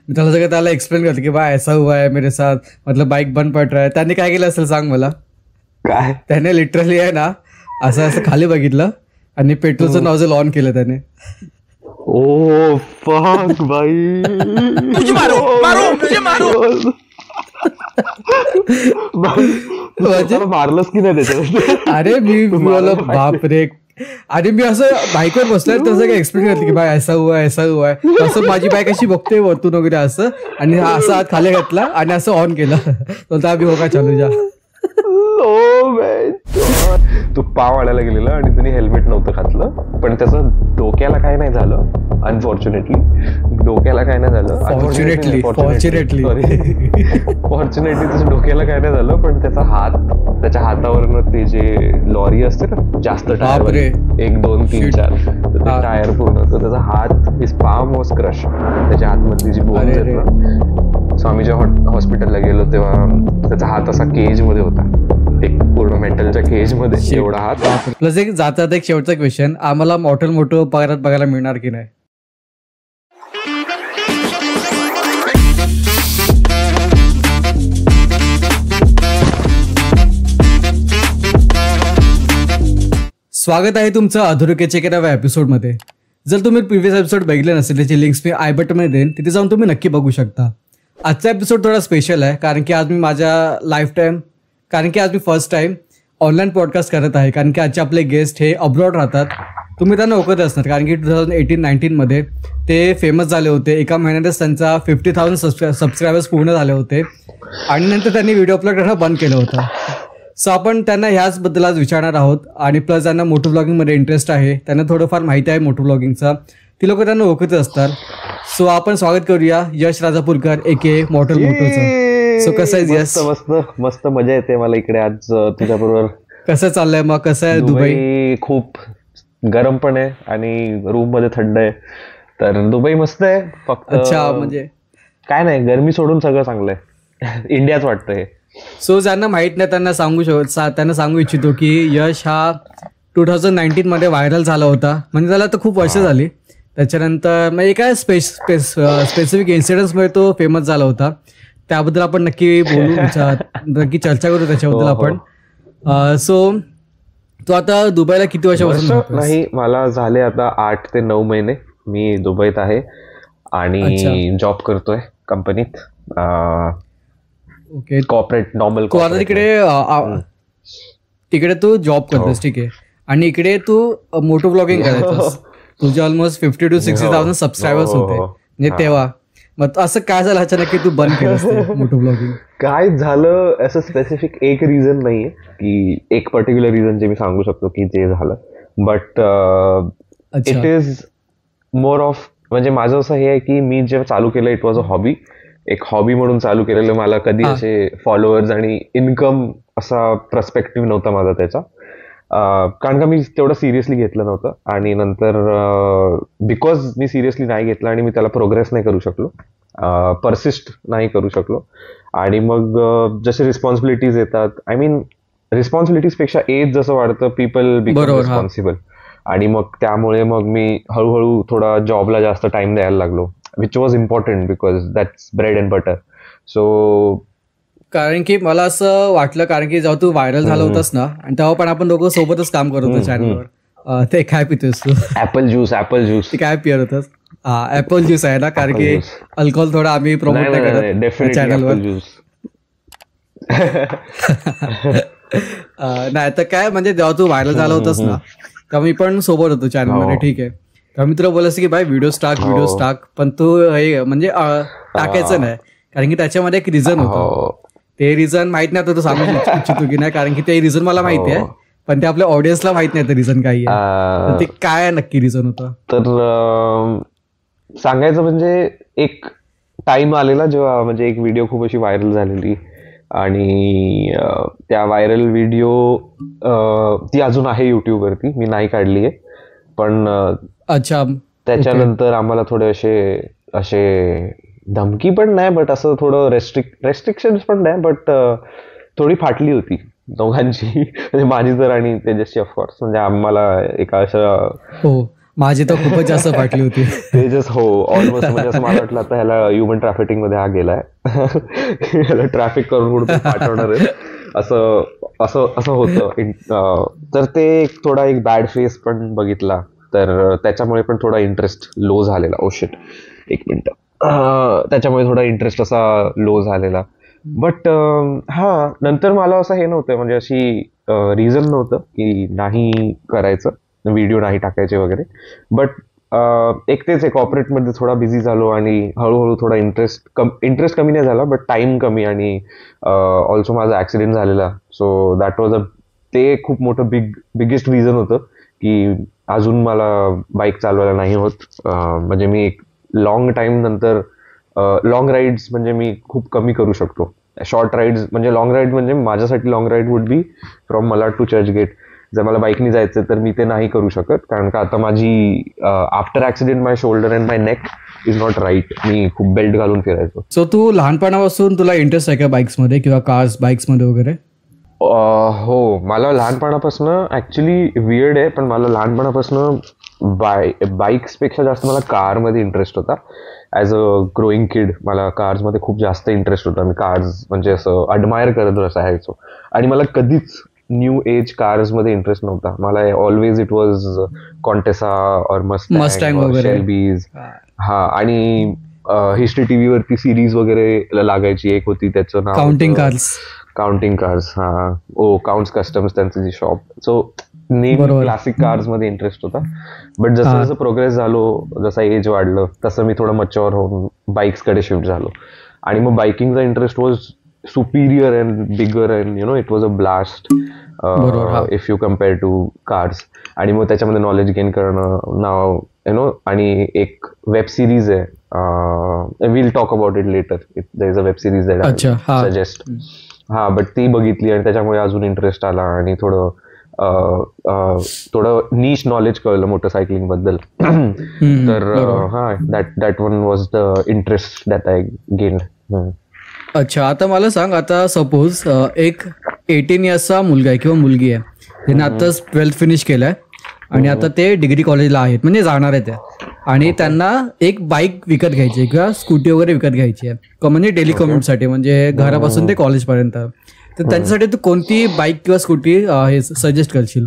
मी त्याला एक्सप्लेन करतो की बा ऐसा हुआ है मेरे साथ, मतलब बाईक बंद पड रहा है. त्यांनी काय केलं असेल सांग मला. काय त्याने लिटरली आहे ना असं खाली बघितलं आणि पेट्रोलचं नॉझल ऑन केलं त्याने. ओ फक भाई, मारलंच की नाही त्याच्यात. अरे मी बोललो बापरे. आणि मी असं बाईकवर बसलोय तसं काय एक्सप्लेन करते की बाय ऐसा हुआ आहे असं. माझी बाईक अशी बघते वरतून वगैरे असं, आणि असं हात खाली घातला आणि असं ऑन केलं. तर आम्ही हो का चालू जा. तू पाव आणायला गेलेला आणि त्यांनी हेल्मेट नव्हतं घातलं, पण त्याचं डोक्याला काय नाही झालं. अनफॉर्च्युनेटली डोक्याला काय नाही झालं. फॉर्च्युनेटली त्याच्या डोक्याला काय नाही झालं, पण त्याच्या हातावरनं ते जे लॉरी असते ना जास्त टायर, 1 2 3 4 ते टायर पूर्ण, तर त्याचा हात, हिज पाम वॉज क्रश. त्याच्या हातमधली जी बोन्स आहेत ना, सो आम्ही जेव्हा हॉस्पिटलला गेलो तेव्हा त्याचा हात असा केज मध्ये होता, एक पूर्ण मेटलच्या केज मध्ये एवढा हात. प्लस एक जातात एक शेवटचा क्वेश्चन, आम्हाला मोठं पगारात बघायला मिळणार की नाही? स्वागत आहे तुमचं अधुरकेच्या एका नव्या एपिसोडमध्ये. जर तुम्ही प्रिव्हियस एपिसोड बघितले नसेल त्याची लिंक्स मी आय बटनमध्ये देईन, तिथे जाऊन तुम्ही नक्की बघू शकता. आजचा एपिसोड थोडा स्पेशल आहे कारण की आज मी फर्स्ट टाइम ऑनलाईन पॉडकास्ट करत आहे. कारण की आजचे आपले गेस्ट हे अब्रॉड राहतात. तुम्ही त्यांना ओळखत असणार कारण की 2018-19 मध्ये ते फेमस झाले होते. एका महिन्यातच त्यांचा 50,000 सबस्क्रायबर्स पूर्ण झाले होते आणि नंतर त्यांनी व्हिडिओ अपलोड करणं बंद केलं होतं. सो आपण त्यांना ह्याचबद्दल आज विचारणार आहोत. आणि प्लस त्यांना मोटो ब्लॉगिंगमध्ये इंटरेस्ट आहे, त्यांना थोडंफार माहिती आहे मोटो ब्लॉगिंगचा, ती लोक त्यांना ओळखत असतात. सो आपण स्वागत करूया यश राजापूरकर एके मोटोचं. सो कसं आहे यश? मस्त मजा येते मला इकडे आज तुझ्याबरोबर. कसं चाललंय मग? कसं आहे दुबई? खूप गरम पण आहे आणि रूम मध्ये थंड आहे, तर दुबई मस्त आहे. फक्त अच्छा, म्हणजे काय नाही, गरमी सोडून सगळं चांगलं आहे. इंडियाच वाटतं हे. सो ज्यांना माहित नाही त्यांना सांगू इच्छितो की यश हा 2019 मध्ये व्हायरल झाला होता. म्हणजे त्याला तर खूप वर्ष झाली. त्याच्यानंतर मग एका स्पेसिफिक इन्सिडेंट्समुळे तो फेमस झाला होता. त्याबद्दल आपण नक्की बोलू, नक्की चर्चा करू त्याच्याबद्दल आपण. सो तो आता दुबईला किती वर्षापासून? नाही, मला झाले आता 8 ते 9 महिने मी दुबईत आहे आणि जॉब करतोय कंपनीत. Okay, corporate normal. तिकडे तू जॉब करतोस, ठीक आहे, आणि इकडे तू मोटो ब्लॉगिंग करायचंस. तुझे ऑलमोस्ट 50,000 to 60,000 सबस्क्रायबर्स होते म्हणजे तेव्हा. मग असं काय झालं अचानक की तू बंद केलं मोटो ब्लॉगिंग? काय झालं असं स्पेसिफिक एक रिझन नाहीये की एक पर्टिक्युलर रिझन जे मी सांगू शकतो की जे झालं, but it is more of, म्हणजे माझं असं हे आहे की मी जेव्हा चालू केलं इट वॉज अ हॉबी. एक हॉबी म्हणून चालू केलेलं. मला कधी असे फॉलोअर्स आणि इन्कम असा पर्स्पेक्टिव्ह नव्हता माझा त्याचा, कारण का मी तेवढं सिरियसली घेतलं नव्हतं. आणि नंतर बिकॉज मी सिरियसली नाही घेतलं आणि मी त्याला प्रोग्रेस नाही करू शकलो, परसिस्ट नाही करू शकलो. आणि मग जसे रिस्पॉन्सिबिलिटीज येतात, आय मीन रिस्पॉन्सिबिलिटीज पेक्षा एज जसं वाढतं पीपल बिकम रिस्पॉन्सिबल. आणि मग त्यामुळे मग मी हळूहळू थोडा जॉबला जास्त टाइम द्यायला लागलो, which was important because that's bread and butter. So कारण की मला असं वाटलं, कारण की जेव्हा तू व्हायरल झाला होतास ना, आणि तेव्हा पण आपण दोघं सोबतच काम करत होतो चॅनलवर. ते काय पितोस तू? Apple juice. ते काय पियत होतास? ऍपल ज्यूस आहे ना, कारण की अल्कोहोल थोडा आम्ही प्रमोट नाही करत चॅनलवर. नाही तर काय, म्हणजे जेव्हा तू व्हायरल झाला होतास ना तेव्हा मी पण सोबत होतो चॅनलमध्ये, ठीक आहे. तेव्हा मी तुला बोलायचं की बाय व्हिडिओ टाक, पण तू हे म्हणजे टाकायचं नाही, कारण की त्याच्यामध्ये एक रिझन होतं. ते रिझन माहित नाही आता तू सांगू इच्छितो की नाही, कारण की ते रिझन मला माहिती आहे, पण ते आपल्या ऑडियन्सला माहित नाही ते रिझन काय आहे. ते काय नक्की रिझन होतं? तर सांगायचं म्हणजे एक टाइम आलेला जेव्हा म्हणजे एक व्हिडिओ खूप अशी व्हायरल झालेली, आणि त्या व्हायरल व्हिडिओ ती अजून आहे युट्यूबवरती, मी नाही काढली आहे. पण अच्छा, त्याच्यानंतर आम्हाला थोडे असे धमकी पण नाही, बट असं थोडं रेस्ट्रिक्शन पण नाही, बट थोडी फाटली होती दोघांची, म्हणजे माझी तर आणि तेजसची ऑफकोर्स. म्हणजे आम्हाला एका अशा माझी तर खूपच जास्त फाटली होती. तेजस हो ऑलमोस्ट म्हणजे असं मला वाटलं आता ह्याला ह्युमन ट्रॅफिकिंग मध्ये हा गेलाय. ह्याला ट्रॅफिक करून कुठं पाठवणार आहे असं असं असं होतं. तर ते थोडा एक बॅड फेस पण बघितला, तर त्याच्यामुळे पण थोडा इंटरेस्ट लो झालेला. ओ शिट, एक मिनिट. त्याच्यामुळे थोडा इंटरेस्ट असा लो झालेला. बट हा नंतर मला असं हे नव्हतं, म्हणजे अशी रिझन नव्हतं की नाही करायचं, व्हिडिओ नाही टाकायचे वगैरे. बट एक तेच एक कॉर्पोरेटमध्ये थोडा बिझी झालो आणि हळूहळू थोडा इंटरेस्ट कमी नाही झाला, बट टाइम कमी. आणि ऑल्सो माझा ऍक्सिडेंट झालेला, सो दॅट वॉज ते खूप मोठं बिगेस्ट रिझन होतं की अजून मला बाईक चालवायला नाही होत. म्हणजे मी एक लॉंग टाइम नंतर लॉंग राईड्स म्हणजे मी खूप कमी करू शकतो. शॉर्ट राईड्स म्हणजे लॉंग राईड म्हणजे माझ्यासाठी long ride would be from Malad to Churchgate. जर मला बाईकनी जायचं तर मी ते नाही करू शकत, कारण का आता माझी after accident my shoulder and my neck is not right. मी खूप बेल्ट घालून फिरायचो. सो तू लहानपणापासून तुला इंटरेस्ट आहे का बाईक्समध्ये किंवा कार्स बाईक्समध्ये वगैरे? हो, मला लहानपणापासून ऍक्च्युली वियर्ड आहे, पण मला लहानपणापासून बाईक्सपेक्षा जास्त मला कारमध्ये इंटरेस्ट होता. ॲज अ ग्रोईंग किड मला कार्समध्ये खूप जास्त इंटरेस्ट होता. मी कार्स म्हणजे असं अडमायर करत राहायचो. आणि मला कधीच न्यू एज कार्समध्ये इंटरेस्ट नव्हता. मला ऑलवेज इट वॉज कॉन्टेसा और Mustang मस्टँग और वगैरे. शेल्बीज. हा, आणि हिस्ट्री टीव्हीवरती सिरीज वगैरे लागायची. एक होती, त्याचं नाव काउंटिंग कार्स. Counting cars. हा, ओ काउंट्स कस्टम्स त्यांचं जी शॉप. सो नेहमी बरोबर. क्लासिक कार्स मध्ये इंटरेस्ट होता. बट जसं हा. जसं प्रोग्रेस झालो, जसं एज वाढलं, तसं मी थोडं मच्युअर होऊन बाईक्सकडे शिफ्ट झालो. आणि मग बाईकिंगचा interest was superior and bigger and it was a blast बरोबर, हा. If you compare to cars. आणि मग त्याच्यामध्ये नॉलेज गेन करणं नाव आणि एक वेब सिरीज आहे, will talk about it later. There is a web series that अच्छा, हा. I suggest. हा, बट ती बघितली आणि त्याच्यामुळे अजून इंटरेस्ट आला आणि थोडं नीश नॉलेज कळलं मोटरसायकलिंग बद्दल. तर बरोबर. हा, that one was the interest that I gain. अच्छा, आता मला सांग, आता सपोज एक 18 इयर्सचा मुलगा आहे किंवा मुलगी आहे, ज्याने आताच 12th फिनिश केलंय आणि आता ते डिग्री कॉलेजला आहेत, म्हणजे जाणार आहे त्या, आणि त्यांना एक बाईक विकत घ्यायची आहे किंवा स्कूटी वगैरे विकत घ्यायची आहे, म्हणजे डेली कम्युटसाठी, म्हणजे घरापासून ते कॉलेजपर्यंत. तर त्यांच्यासाठी तू कोणती बाईक किंवा स्कूटी हे सजेस्ट करशील?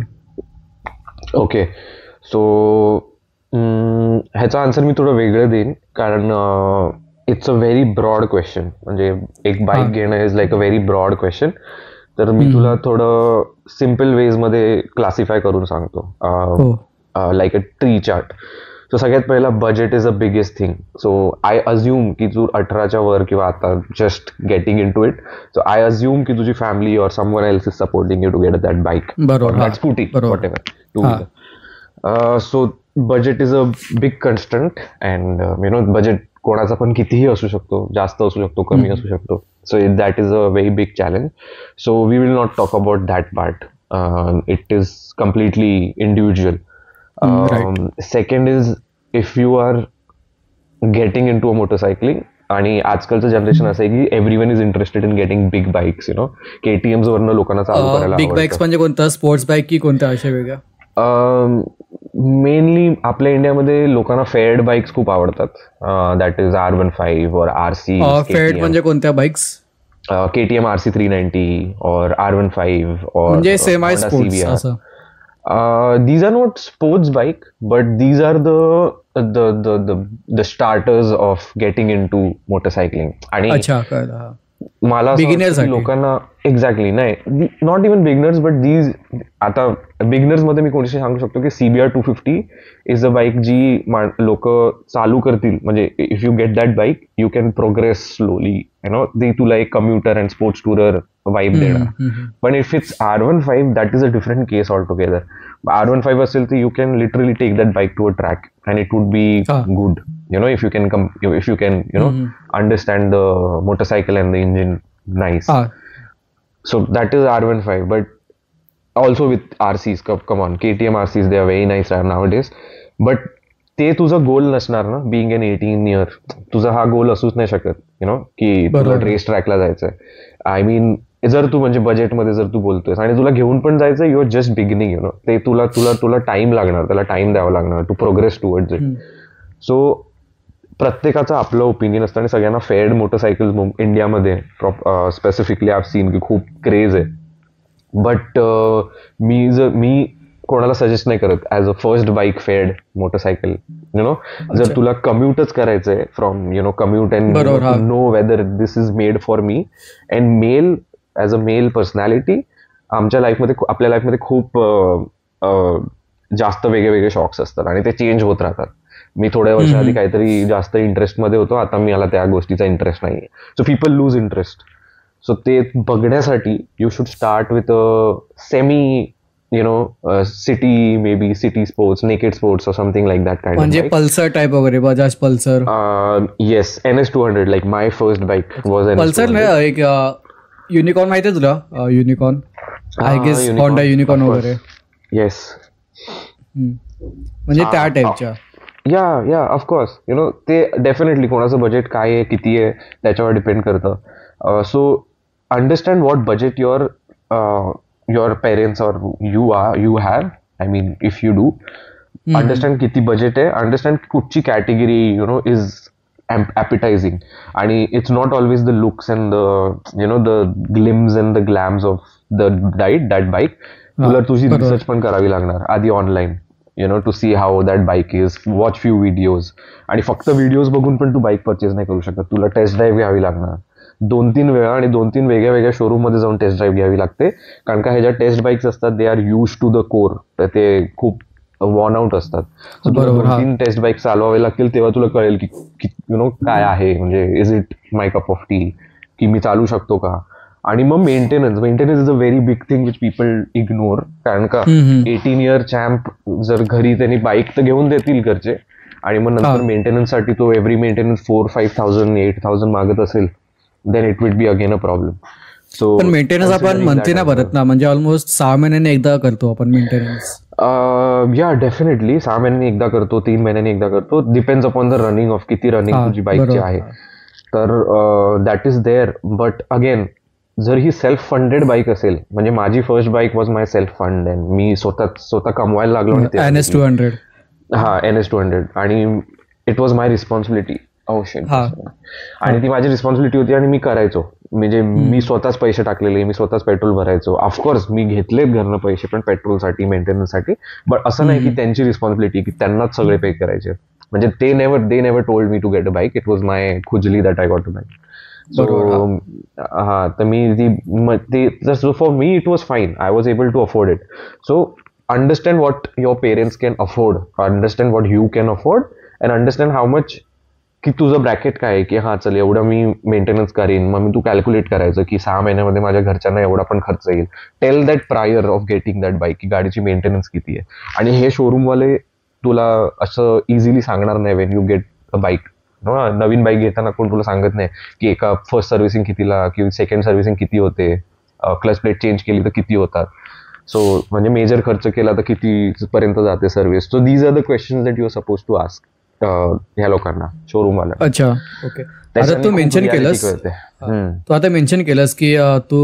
ओके, सो ह्याचा आन्सर मी थोडं वेगळं देईन, कारण it's a very broad question. म्हणजे एक बाईक घेणं is like a very broad question. तर मी तुला थोडं सिम्पल वेज मध्ये क्लासिफाय करून सांगतो, like a tree chart. So सगळ्यात पहिला, budget is a biggest thing. So I assume की तू 18च्या वर किंवा आता just getting into it, so I assume की तुझी फॅमिली और someone else is supporting you to get that bike, that scooty, whatever, two wheeler. So budget is a big constant. And budget कोणाचा पण कितीही असू शकतो, जास्त असू शकतो, कमी असू शकतो. So that is a very big challenge. So we will not talk about that part. It is completely individual. Second is, if you are getting into a motorcycling, आणि आजकालचं जनरेशन असं आहे की everyone is interested in getting big bikes. KTMs वरनं लोकांना चालू करायला big bikes म्हणजे कोणता, स्पोर्ट्स बाईक की कोणत्या अशा वेगळ्या? मेनली आपल्या इंडियामध्ये लोकांना फेअर्ड बाईक्स खूप आवडतात. दॅट इज R15 और RC. फेड म्हणजे कोणत्या बाईक्स? KTM RC 390 और R15 और म्हणजे सेमी Honda स्पोर्ट्स CBR. असं? These are not sports bike, but these are the starters of getting into motorcycling. आणि अच्छा, कळलं, हा. मला असं वाटतं की बिगिनर्ससाठी. लोकांना एक्झॅक्टली नाही, not even beginners, but these, आता बिगनर्स मध्ये मी कोणाशी सांगू शकतो की CBR 250 इज अ बाईक जी लोक चालू करतील. म्हणजे if you get that bike, you can progress slowly. ती तुला एक commuter and sports tourer vibe देणार. पण if it's R15, that is a different case altogether. R15 असेल तर you can literally take that bike to a track and it would be good. If you can understand the motorcycle and the engine nice. So that is R15, but also with RCs, come on, KTM RCs, they are very nice nowadays. But ते तुझा गोल नसणार ना, being an 18 year. तुझा हा गोल असूच नाही शकत, की तुला रेस ट्रॅकला जायचंय. आय मीन जर तू म्हणजे बजेटमध्ये जर तू बोलतोयस आणि तुला घेऊन पण जायचं, your just beginning, you know, ते तुला टाइम लागणार, त्याला टाइम द्यावा लागणार to progress towards it. So प्रत्येकाचं आपलं ओपिनियन असतं आणि सगळ्यांना फेअर्ड मोटरसायकल इंडियामध्ये स्पेसिफिकली आय हॅव सीन की खूप क्रेज आहे. बट मी कोणाला सजेस्ट नाही करत as a first bike faired motorcycle, you know. जर तुला कम्युटच करायचंय from you know commute and know whether this is made for me and male as a male personality, आपल्या लाईफमध्ये खूप जास्त वेगळे शॉक्स असतात आणि ते चेंज होत राहतात. मी थोड्या वर्षाआधी काहीतरी जास्त इंटरेस्टमध्ये होतो, आता मला त्या गोष्टीचा इंटरेस्ट नाहीये. So people lose interest. So ते बघण्यासाठी you should start with semi you know city, maybe city sports, naked sports, something like that kind. म्हणजे पल्सर टाइप वगैरे, Bajaj Pulsar. Yes, NS200, like my first bike was Pulsar. एक Unicorn माहिती आहे तुला? Unicorn, I guess Honda Unicorn वगैरे. Yes, म्हणजे त्या टाईपच्या. या ऑफकोर्स, यु नो, ते डेफिनेटली कोणाचं बजेट काय आहे, किती आहे, त्याच्यावर डिपेंड करतं. So understand what budget your parents और you have. I mean if you do understand किती बजेट आहे, अंडरस्टँड कुठची category you know is appetizing, आणि it's not always the looks and the you know the glimpse and the glams of that bike. तुला तुझी research पण करावी लागणार आधी online, you know, to see how that bike is, watch few videos. आणि फक्त videos बघून पण तू बाईक परचेस नाही करू शकत, तुला टेस्ट ड्राईव्ह घ्यावी लागणार 2-3 वेळा, आणि 2-3 वेगळ्या शोरूम मध्ये जाऊन टेस्ट ड्राईव्ह घ्यावी लागते. कारण का ह्याच्या टेस्ट बाईक्स असतात, they are used to the core, तर ते खूप वॉर्न आउट असतात. सो तुला 2-3 टेस्ट बाईक चालवावे लागतील, तेव्हा तुला कळेल की यु नो काय आहे, म्हणजे is it my cup of T, की मी चालू शकतो का. आणि मग maintenance is a very big thing which people ignore. कारण का 18 इयर चॅम्प जर घरी त्यांनी बाईक तर घेऊन देतील घरचे, आणि मग नंतर मेंटेनन्ससाठी तो एव्हरी मेंटेनन्स 4,000-5,000 8,000 मागत असेल, then it will be again a problem. So पण मेंटेनन्स आपण मंथली ना भरत ना, म्हणजे ऑलमोस्ट 6 महिन्यांनी एकदा करतो आपण मेंटेनन्स. या डेफिनेटली 6 महिन्यांनी एकदा करतो, 3 महिन्यांनी एकदा करतो, depends upon the running of किती रनिंग तुझी बाईकची आहे. तर that is there. But again, जर ही सेल्फ फंडेड बाईक असेल, म्हणजे माझी first bike was my self fund, and मी स्वतः कमवायला लागलो. NS200. हा, NS200, आणि इट वॉज माय रिस्पॉन्सिबिलिटी. आणि ती माझी रिस्पॉन्सिबिलिटी होती आणि मी करायचो. म्हणजे मी स्वतःच पैसे टाकलेले, मी स्वतःच पेट्रोल भरायचो. ऑफकोर्स मी घेतलेत घरनं पैसे पण पेट्रोलसाठी, मेंटेनन्ससाठी. बट असं नाही की त्यांची रिस्पॉन्सिबिलिटी की त्यांनाच सगळे पे करायचे. म्हणजे they never told me to get a bike. It was my खुजली that I got a bike. So हा, तर मी so for me it was fine. I was able to afford it. So understand what your parents can afford, understand what you can afford, and understand how much, की तुझं bracket काय आहे, की हा चल एवढं मी मेंटेनन्स करीन. मग मी तू कॅल्क्युलेट करायचं की 6 महिन्यामध्ये माझ्या घरच्यांना एवढा पण खर्च येईल. Tell that prior of getting that bike की गाडीची मेंटेनन्स किती आहे. आणि हे शोरूमवाले तुला असं इझिली सांगणार नाही Wien you get a bike. Naveen bike घेताना कोण तुला सांगत नाही की एका फर्स्ट सर्व्हिसिंग कितीला किंवा सेकंड सर्व्हिसिंग किती होते, क्लच प्लेट चेंज केली तर किती होतात. सो म्हणजे मेजर खर्च केला तर किती पर्यंत जाते service. So these are the questions that you are suppose to ask ह्या लोकांना, शोरूम वाला. अच्छा, ओके. आता तू मेन्शन केलंस की तू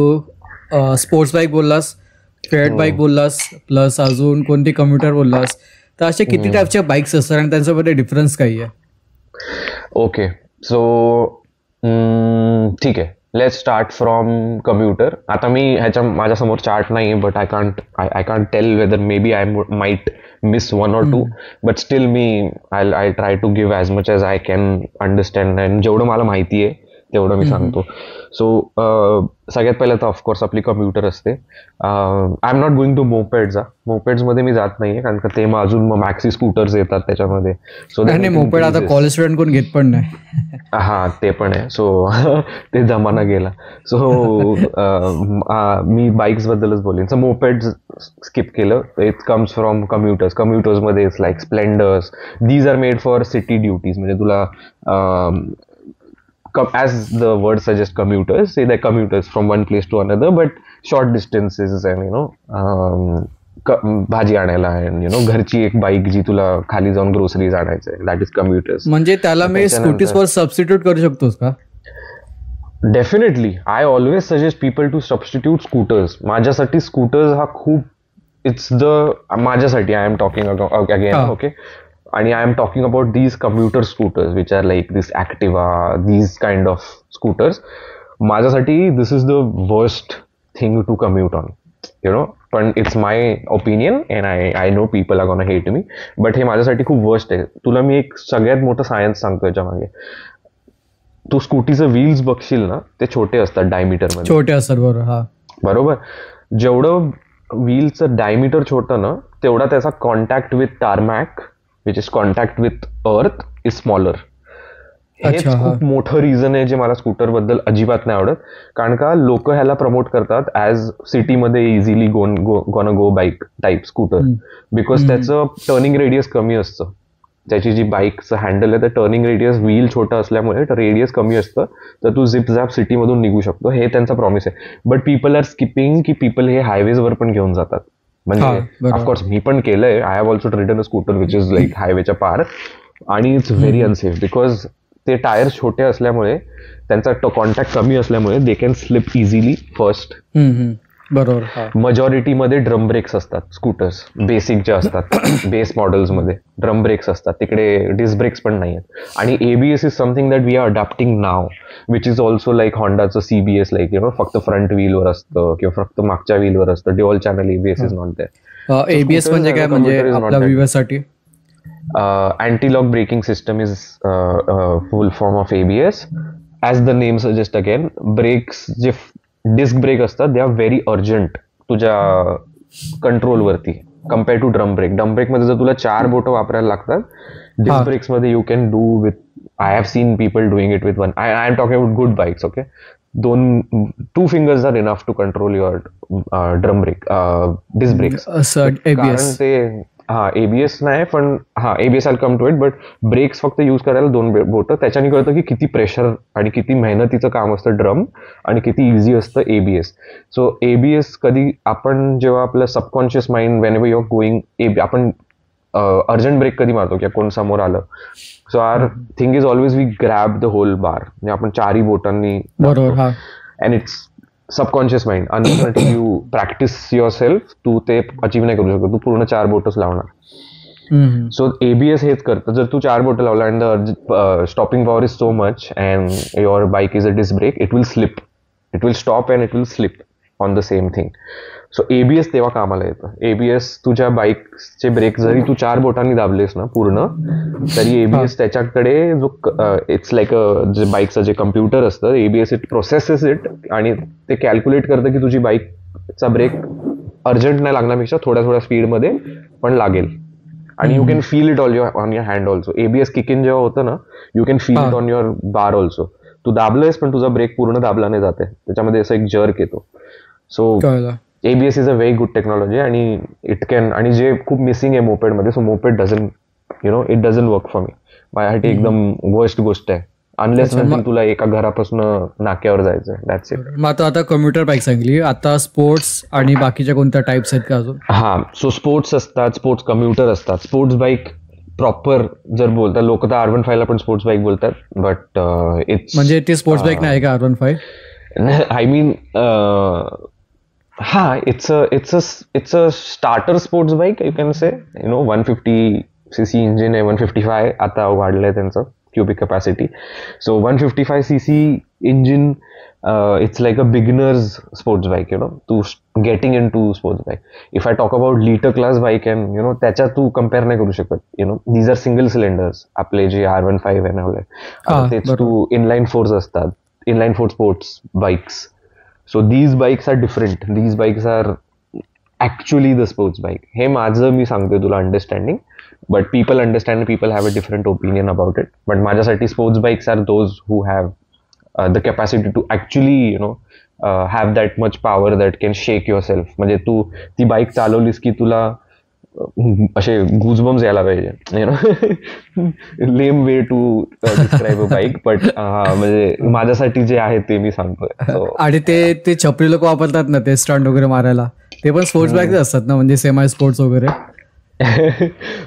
स्पोर्ट्स बाईक बोललास, फेअर्ड बाईक बोललास, प्लस अजून कोणती कम्प्युटर बोललास. तर अशा किती टाईपच्या बाईक्स असतात आणि त्यांच्यामध्ये डिफरन्स काही आहे? ओके, सो ठीक आहे, लेट्स स्टार्ट फ्रॉम कम्प्युटर. आता मी माझ्यासमोर चार्ट नाही, but I can't tell whether maybe I might miss 1 or 2, but still I'll try to give as much as I can understand, and जेवढं मला माहिती आहे तेवढं मी सांगतो. सो सगळ्यात पहिलं तर ऑफकोर्स आपली कम्प्युटर असते. I am not going to mopeds. मोपेड्समध्ये मी जात नाहीये, कारण का ते अजून मॅक्सी स्कूटर्स येतात त्याच्यामध्ये. सो मोपेड आता कॉलेज स्टुडंट कोण घेत पण नाही. हा, ते पण आहे. सो ते जमाना गेला. सो मी बाईक्स बद्दलच बोलेन. सो मोपेड्स स्किप केलं. इट कम्स फ्रॉम कम्प्युटर्समध्ये it's like Splendors. These are made for city duties. म्हणजे तुला as the word suggests, commuters, say they're commuters from one place to another, but short distances, and you know, भाजी आणायला, and you know, घरची एक bike जी तुला खाली जाऊन groceries आणायचंय, दॅट इज कम्युटर्स. म्हणजे त्याला मी स्कूटीजवर सबस्टिट्यूट करू शकतोस का? Definitely I always suggest people to substitute scooters. माझ्यासाठी स्कूटर्स हा खूप इट्स द माझ्यासाठी I am talking again okay. आणि I am talking about these commuter scooters which are like this Activa these kind of scooters. माझ्यासाठी this is the worst thing to commute on no. पण it's my opinion and I know people are gonna hate me, but हे माझ्यासाठी खूप worst आहे. तुला मी एक सगळ्यात मोठं सायन्स सांगतो याच्या मागे. तू स्कूटीचं व्हील्स बघशील ना, ते छोटे असतात डायमीटर मध्ये, छोटे असतात बरोबर. जेवढं व्हीलचं डायमीटर छोटं ना, तेवढा त्याचा contact with tarmac which is contact with earth is smaller. हेच खूप मोठं रिझन आहे जे मला स्कूटर बद्दल अजिबात नाही आवडत. कारण का लोक ह्याला प्रमोट करतात ऍज सिटीमध्ये इझिली गोन गो बाईक टाईप स्कूटर, बिकॉज त्याचं टर्निंग रेडियस कमी असतं. त्याची जी बाईकचं हँडल आहे तर टर्निंग रेडियस व्हील छोटा असल्यामुळे रेडियस कमी असतं, तर तू झिप झॅप सिटीमधून निघू शकतो. हे त्यांचा प्रॉमिस आहे. बट पीपल आर स्किपिंग की पीपल हे हायवेजवर पण घेऊन जातात. म्हणजे ऑफकोर्स मी पण केलंय. I have also ridden a scooter which is like हायवेच्या पार, आणि इट्स व्हेरी अनसेफ बिकॉज ते टायर छोटे असल्यामुळे, त्यांचा कॉन्टॅक्ट कमी असल्यामुळे they can slip easily first. बरोबर. मजॉरिटीमध्ये ड्रम ब्रेक्स असतात स्कूटर्स, बेसिक जे असतात बेस मॉडेल्समध्ये ड्रम ब्रेक्स असतात, तिकडे डिस्क ब्रेक्स पण नाही आहेत. आणि ABS is something that we are adapting now, which is also like हॉन्डाचं सीबीएस, लाईक फक्त फ्रंट व्हीलवर असतं किंवा फक्त मागच्या व्हीलवर असतं. Dual channel ABS is not there. ABS म्हणजे काय, म्हणजे आपल्या व्ह्यूअर्ससाठी anti-lock braking system is full form of ABS. As the name suggests again, brakes जे डिस्क ब्रेक असतात दे आर व्हेरी अर्जंट तुझ्या कंट्रोल वरती compare to drum brake. Drum brake मध्ये जर तुला 4 बोटं वापरायला लागतात, डिस्क ब्रेक्स मध्ये you can do with, I have seen people doing it with one. I am talking about good bikes okay. 2 fingers are enough to control your drum brake disc brakes. कारण ते ABS नाही, पण ABS all come to it, but breaks फक्त use करायला 2 बोटं. त्याच्याने कळतं की किती प्रेशर आणि किती मेहनतीचं काम असतं ड्रम, आणि किती इझी असतं एबीएस. सो एबीएस कधी आपण जेव्हा आपलं subconscious mind whenever you are going, आपण अर्जंट ब्रेक कधी मारतो किंवा कोण समोर आलं, so our thing is always we grab the whole bar, म्हणजे आपण 4ही बोटांनी, and it's subconscious mind. Unless you practise yourself, तू ते अचीव्ह नाही करू शकत. तू पूर्ण 4 बोटच लावणार. सो एबीएस हेच करतं. जर तू 4 बोटं लावला and the stopping power is so much and your bike is a disc brake, it will slip, it will stop and it will slip on the same thing. So ABS तेव्हा कामाला येतं. ABS तुझ्या बाईकचे break जरी तू 4 बोटांनी दाबलेस ना पूर्ण, तरी एबीएस त्याच्याकडे जो इट्स लाईक जे बाईकचं जे कम्प्युटर असतं, एबीएस इट प्रोसेसेस इट, आणि ते कॅल्क्युलेट करतं की तुझी बाईकचा ब्रेक अर्जंट नाही लागण्यापेक्षा थोड्या स्पीडमध्ये पण लागेल. आणि you can feel it on your hand also. ABS kick in जेव्हा होतं ना, you can feel it on your bar also. तू दाबलंयस पण तुझा ब्रेक पूर्ण दाबला नाही जाते, त्याच्यामध्ये असं एक जर्क येतो. So ABS is a very good technology, आणि इट कॅन, आणि जे खूप मिसिंग आहे मोपेडमध्ये. So moped doesn't it doesn't work for me. माझ्यासाठी एकदम वर्स्ट गोष्ट आहे, अनलेस तुला एका घरापासून नाक्यावर जायचं. That's it. मग आता कम्प्युटर बाईक सांगली, आता स्पोर्ट्स आणि बाकीच्या कोणत्या टाइप्स आहेत का अजून? सो स्पोर्ट्स असतात, स्पोर्ट्स कम्प्युटर असतात. स्पोर्ट्स बाईक प्रॉपर जर बोलतात लोक, तर R15 ला पण स्पोर्ट्स बाईक बोलतात, बट इट्स, म्हणजे ती स्पोर्ट्स बाईक नाही का R15? I mean it's a starter sports bike, you can say. 150cc engine आहे, 155 आता वाढलंय त्यांचं cubic capacity. So 155cc engine, it's like a beginners sports bike, to getting into sports bike. If I talk about litre class bike, and त्याच्यात तू compare नाही करू शकत. These are single cylinders. आपले जे R15 आहे, तेच तू इनलाईन फोर्स असतात, inline fours sports bikes. So these bikes are different. These bikes are actually the sports bike. हे माझं मी सांगतोय तुला understanding, but people understand, people have a different opinion about it. But माझ्यासाठी sports bikes are those who have the capacity to actually have that much power that can shake yourself. म्हणजे तू ती bike चालवलीस की तुला असे goosebumps यायला पाहिजे. Lame way to describe a bike, but म्हणजे माझ्यासाठी जे आहे ते मी सांगतोय. आणि ते छपरी लोक वापरतात ना, ते स्टंट वगैरे मारायला, ते पण स्पोर्ट्स बाईक असतात ना, म्हणजे सेमाय स्पोर्ट्स वगैरे.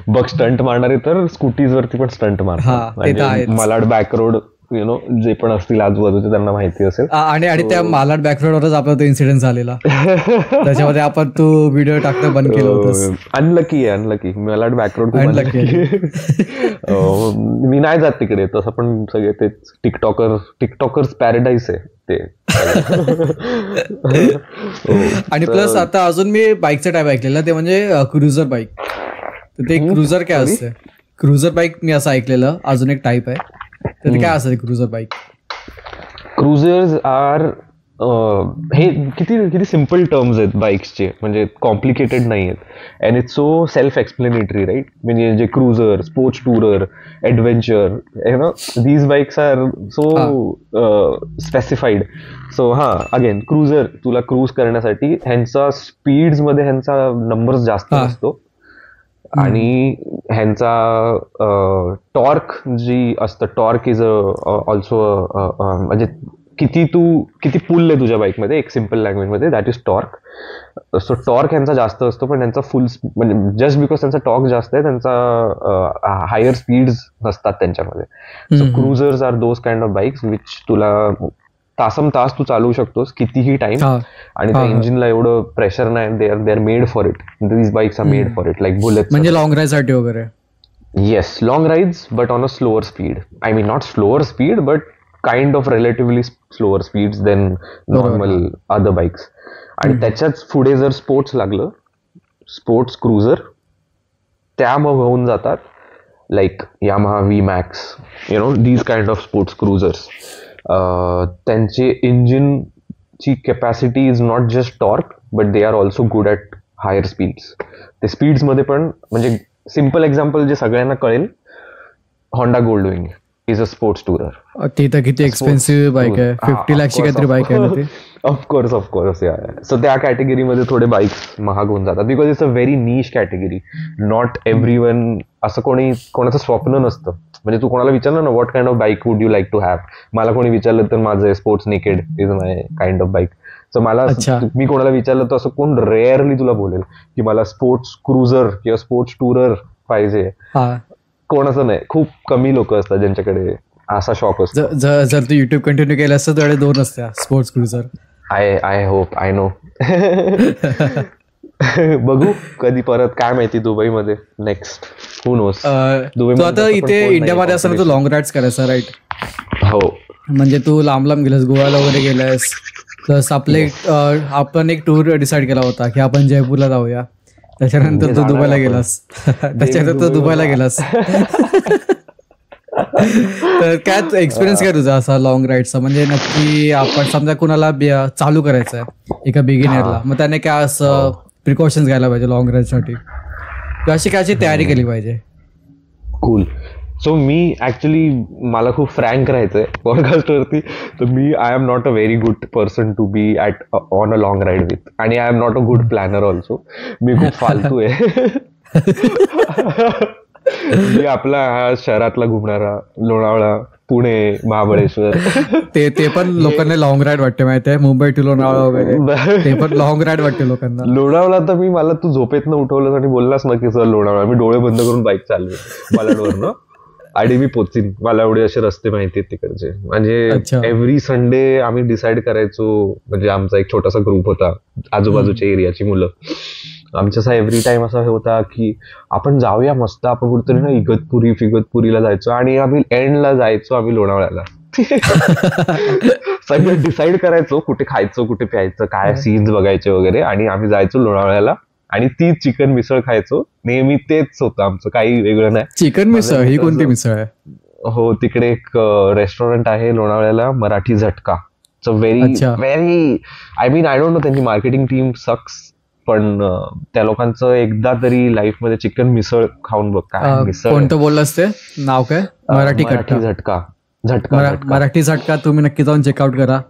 बघ, स्टंट मारणारे तर स्कूटीज वरती पण स्टंट मारतात. मलाड बॅक रोड जे पण असतील आजूबाजूचे त्यांना माहिती असेल. आणि त्या मालाड बॅकरोडवरच आपला तो इन्सिडेंट झालेला. त्याच्यामध्ये आपण तू व्हिडिओ टाकणं बंद केलं होतं. अनलकी मालाड बॅकरोड मी नाही जात तिकडे. तसं पण सगळे ते टिकटॉकर्स पॅराडाईस आहे ते. आणि प्लस आता अजून मी बाईकचा टाईप ऐकलेला, ते म्हणजे क्रुझर बाईक. तर ते क्रुझर काय असते? क्रुझर बाईक मी असं ऐकलेलं, अजून एक टाईप आहे. तर ते काय असतं क्रुझर बाईक? क्रुझर्स आर हे किती सिम्पल टर्म्स आहेत बाईक्सचे, म्हणजे कॉम्प्लिकेटेड नाही आहेत. And it's so self explanatory, right? म्हणजे जे cruiser, sports tourer, adventure, these bikes are so specified. So again cruiser, तुला क्रूज करण्यासाठी ह्यांचा स्पीड्समध्ये ह्यांचा नंबर्स जास्त असतो. आणि ह्यांचा टॉर्क जी असतं, टॉर्क इज ऑल्सो म्हणजे किती पुल आहे तुझ्या बाईकमध्ये, एक सिम्पल लँग्वेजमध्ये, that is torque. So torque ह्यांचा जास्त असतो, पण त्यांचा फुल म्हणजे जस्ट बिकॉज त्यांचा टॉर्क जास्त आहे, त्यांचा हायर स्पीड्स नसतात त्यांच्यामध्ये. So cruisers are those kind of bikes which तुला तासम तास तू चालवू शकतोस कितीही टाइम. आणि त्या इंजिनला एवढं प्रेशर नाही. They are made for it. These bikes are made for it, like Bullet. म्हणजे लॉंग राईड साठी वगैरे? Yes, long rides, but on a slower speed. I mean not slower speed, but kind of relatively slower speeds than normal other bikes. आणि त्याच्याच पुढे जर sports लागलं, sports cruiser, त्या मग होऊन जातात like Yamaha VMAX, these kind of sports cruisers. त्यांचे इंजिनची capacity is not just torque, but they are also good at higher speeds. ते स्पीड्समध्ये पण, म्हणजे सिम्पल एक्झाम्पल जे सगळ्यांना कळेल, Honda Goldwing is a sports tourer. ती तर किती एक्सपेन्सिव्ह बाईक आहे, 50 लाखची काहीतरी बाईक आहे ना ती. ऑफकोर्स या. सो त्या कॅटेगरीमध्ये थोडे बाईक्स महाग होऊन जातात, because it's a very niche category. Not everyone, असं कोणाचं स्वप्न नसतं. म्हणजे तू कोणाला विचारलं ना, what kind of bike would you like to have, मला कोणी विचारलं तर माझं sports naked is my kind of bike. So मला, मी कोणाला विचारलं तर असं कोण रेअरली तुला बोलेल की मला स्पोर्ट्स क्रुझर किंवा स्पोर्ट्स टुरर पाहिजे. कोणाचं नाही, खूप कमी लोक असतात ज्यांच्याकडे असा शॉक असतो. जर तू युट्यूब कंटिन्यू केलं असतं तर 2 असत्या sports cruiser. I hope, I know. बघू कधी परत, काय माहिती दुबईमध्ये नेक्स्ट, हू नोस. तू आता इथे इंडियामध्ये असताना तू लॉंग राईड्स करायचा, राईट? हो. म्हणजे तू लांब गेलास, गोव्याला वगैरे गेलास, प्लस आपण एक टूर डिसाईड केला होता की आपण जयपूरला जाऊया. त्याच्यानंतर तू दुबईला गेलास. तर काय एक्सपिरियन्स काय तुझा असा लॉंग राईडचा? म्हणजे नक्की आपण समजा कुणाला चालू करायचं आहे एका बिगिनरला, मग त्याने काय असं प्रिकॉशन्स घ्यायला पाहिजे लॉंग राईडसाठी, अशी काय तयारी केली पाहिजे? कूल. सो मी ऍक्च्युली, मला खूप फ्रँक राहायचंय पॉडकास्टवरती. तर I am not a very good person to be at on a long ride with. आणि I am not a good planner also. मी खूप फालतू आहे. मी आपला हा शहरातला घुमणारा, लोणावळा, पुणे, महाबळेश्वर, ते पण लोकांना लॉंग राईड वाटते, माहिती आहे? मुंबई टू लोणावळा वगैरे ते पण लॉंग राईड वाटते लोकांना. लोणावळा तर मला तू झोपेतनं उठवलं आणि बोललास ना की सर लोणावळा, मी डोळे बंद करून बाईक चालवे मालाडवरनं आणि मी पोचीन. मला एवढे असे रस्ते माहिती आहेत तिकडचे. म्हणजे एव्हरी संडे आम्ही डिसाईड करायचो, म्हणजे आमचा एक छोटासा ग्रुप होता, आजूबाजूच्या एरियाची मुलं. आमचा एव्हरी टाइम असा होता की आपण जाऊया मस्त, आपण कुठेतरी ना फिगतपुरीला जायचो आणि आम्ही एंडला जायचो आम्ही लोणावळ्याला. सगळं डिसाईड करायचो कुठे खायचो, कुठे प्यायचं, काय सीन्स बघायचे वगैरे, आणि आम्ही जायचो लोणावळ्याला आणि ती चिकन मिसळ खायचो. नेहमी तेच होतं आमचं, काही वेगळं नाही. चिकन मिसळ ही कोणती मिसळ आहे? हो, तिकडे एक रेस्टॉरंट आहे लोणावळ्याला, मराठी झटका. व्हेरी आय डोंट नो, त्यांची मार्केटिंग टीम सक्स, पण त्या लोकांचं एकदा तरी लाईफ मध्ये चिकन मिसळ खाऊन बघ. काय मिसळ, कोणतं बोललास ते नाव? काय? मराठी झटका. मराठी झटका तुम्ही नक्की जाऊन चेकआउट करा.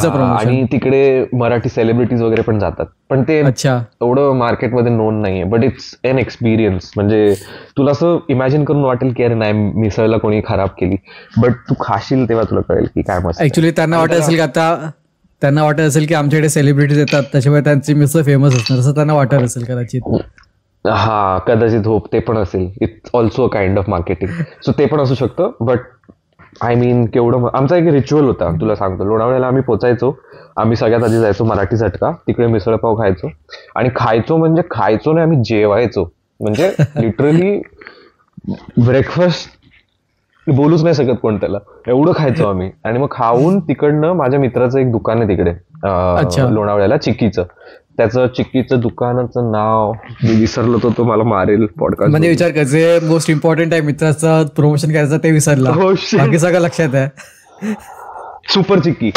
आणि तिकडे मराठी सेलिब्रिटीज वगैरे पण जातात, पण ते एवढं मार्केटमध्ये नोन नाहीये. But it's an experience. म्हणजे तुला असं इमॅजिन करून वाटेल की अरे नाही, मिसळला कोणी खराब केली, बट तू खाशील तेव्हा तुला कळेल की काय मस्त. ऍक्च्युली त्यांना वाटत असेल की आता की आमच्याकडे सेलिब्रिटीज येतात त्याच्यामुळे त्यांची मिसळ फेमस असणार, असं त्यांना वाटत असेल कदाचित. कदाचित होप ते पण असेल. It's also a kind of marketing. So ते पण असू शकतं. बट आय मीन केवढं आमचा एक रिच्युअल होता तुला सांगतो. लोणावळ्याला आम्ही पोचायचो, आम्ही सगळ्यात आधी जायचो मराठी झटका, तिकडे मिसळपाव खायचो. आणि खायचो म्हणजे खायचो नाही, आम्ही जेवायचो. म्हणजे लिटरली ब्रेकफास्ट बोलूच नाही शकत कोण त्याला, एवढं खायचो आम्ही. आणि मग खाऊन तिकडनं माझ्या मित्राचं एक दुकान आहे तिकडे लोणावळ्याला, चिक्कीचं. त्याचं चिक्कीचं दुकानाचं नाव मी विसरलो, तो मला मारेल पॉडकास्ट. म्हणजे विचार कर, जे मोस्ट इम्पॉर्टंट आहे मित्राचं प्रमोशन करायचं ते विसरला, बाकी सगळं लक्षात आहे. सुपर चिक्की.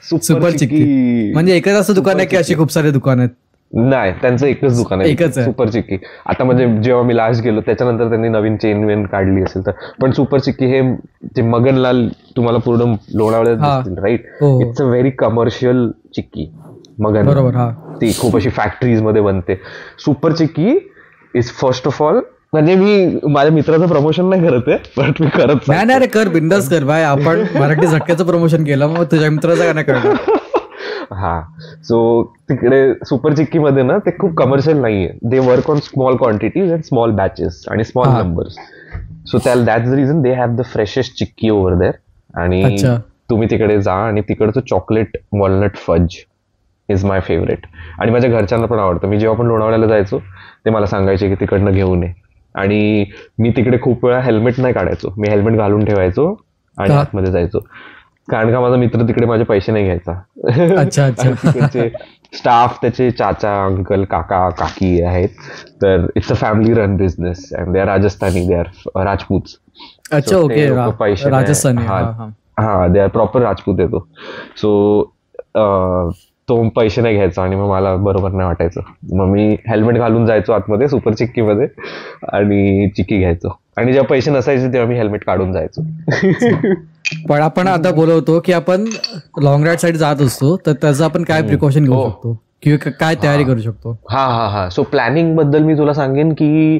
सुपर चिक्की म्हणजे एकच असं दुकान आहे की अशी खूप सारे दुकान आहेत? नाही, त्यांचं एकच दुकान आहे, एकच आहे सुपर चिक्की. आता म्हणजे जेव्हा मी लास्ट गेलो त्याच्यानंतर त्यांनी नवीन चेन वेन काढली असेल तर. पण सुपर चिक्की हे जे मगनलाल तुम्हाला पूर्ण लोणावळ्यात दिसतील, right? It's a very commercial chikki. Magan, बरोबर. ती खूप अशी फॅक्टरीज मध्ये बनते. Super chikki is first of all, म्हणजे मी माझ्या मित्राचं प्रमोशन नाही करत आहे, बट मी करत नाही रे, कर, बिंदास कर भाई. आपण मराठी झटक्याचं प्रमोशन केलं, मग तुझ्या मित्राचं काय नाही करणार. हा, सो तिकडे सुपर चिक्की मध्ये ना ते खूप कमर्शियल नाहीये. They work on small quantities and small batches आणि small numbers. So that's the reason they have the freshest chikki over there. आणि तुम्ही तिकडे जा आणि तिकडचं chocolate walnut fudge is my favourite. आणि माझ्या घरच्यांना पण आवडतं. मी जेव्हा पण लोणावळ्याला जायचो ते मला सांगायचे की तिकडनं घेऊन ये. आणि मी तिकडे खूप वेळा हेल्मेट नाही काढायचो, मी हेल्मेट घालून ठेवायचो आणि आतमध्ये जायचो, कारण का माझा मित्र तिकडे माझे पैसे नाही घ्यायचा. तिकडचे स्टाफ त्याचे चाचा, अंकल, काका, काकी आहेत. तर it's a family run business and they are Rajasthani, they are Rajput. अच्छा, ओके, पैसे राजस्थानी, हा, दे आर प्रॉपर राजपूत येतो. सो तो पैसे नाही घ्यायचा आणि मग मला बरोबर नाही वाटायचं. मग मी हेल्मेट घालून जायचो आतमध्ये सुपर चिक्कीमध्ये आणि चिक्की घ्यायचो. आणि जेव्हा पैसे नसायचे तेव्हा मी हेल्मेट काढून जायचो. पण आपण आता बोलवतो की आपण लॉंग राईड साठी जात असतो, तर त्याचं आपण काय प्रिकॉशन घेऊ शकतो किंवा काय तयारी करू शकतो? हा. सो प्लॅनिंग बद्दल मी तुला सांगेन की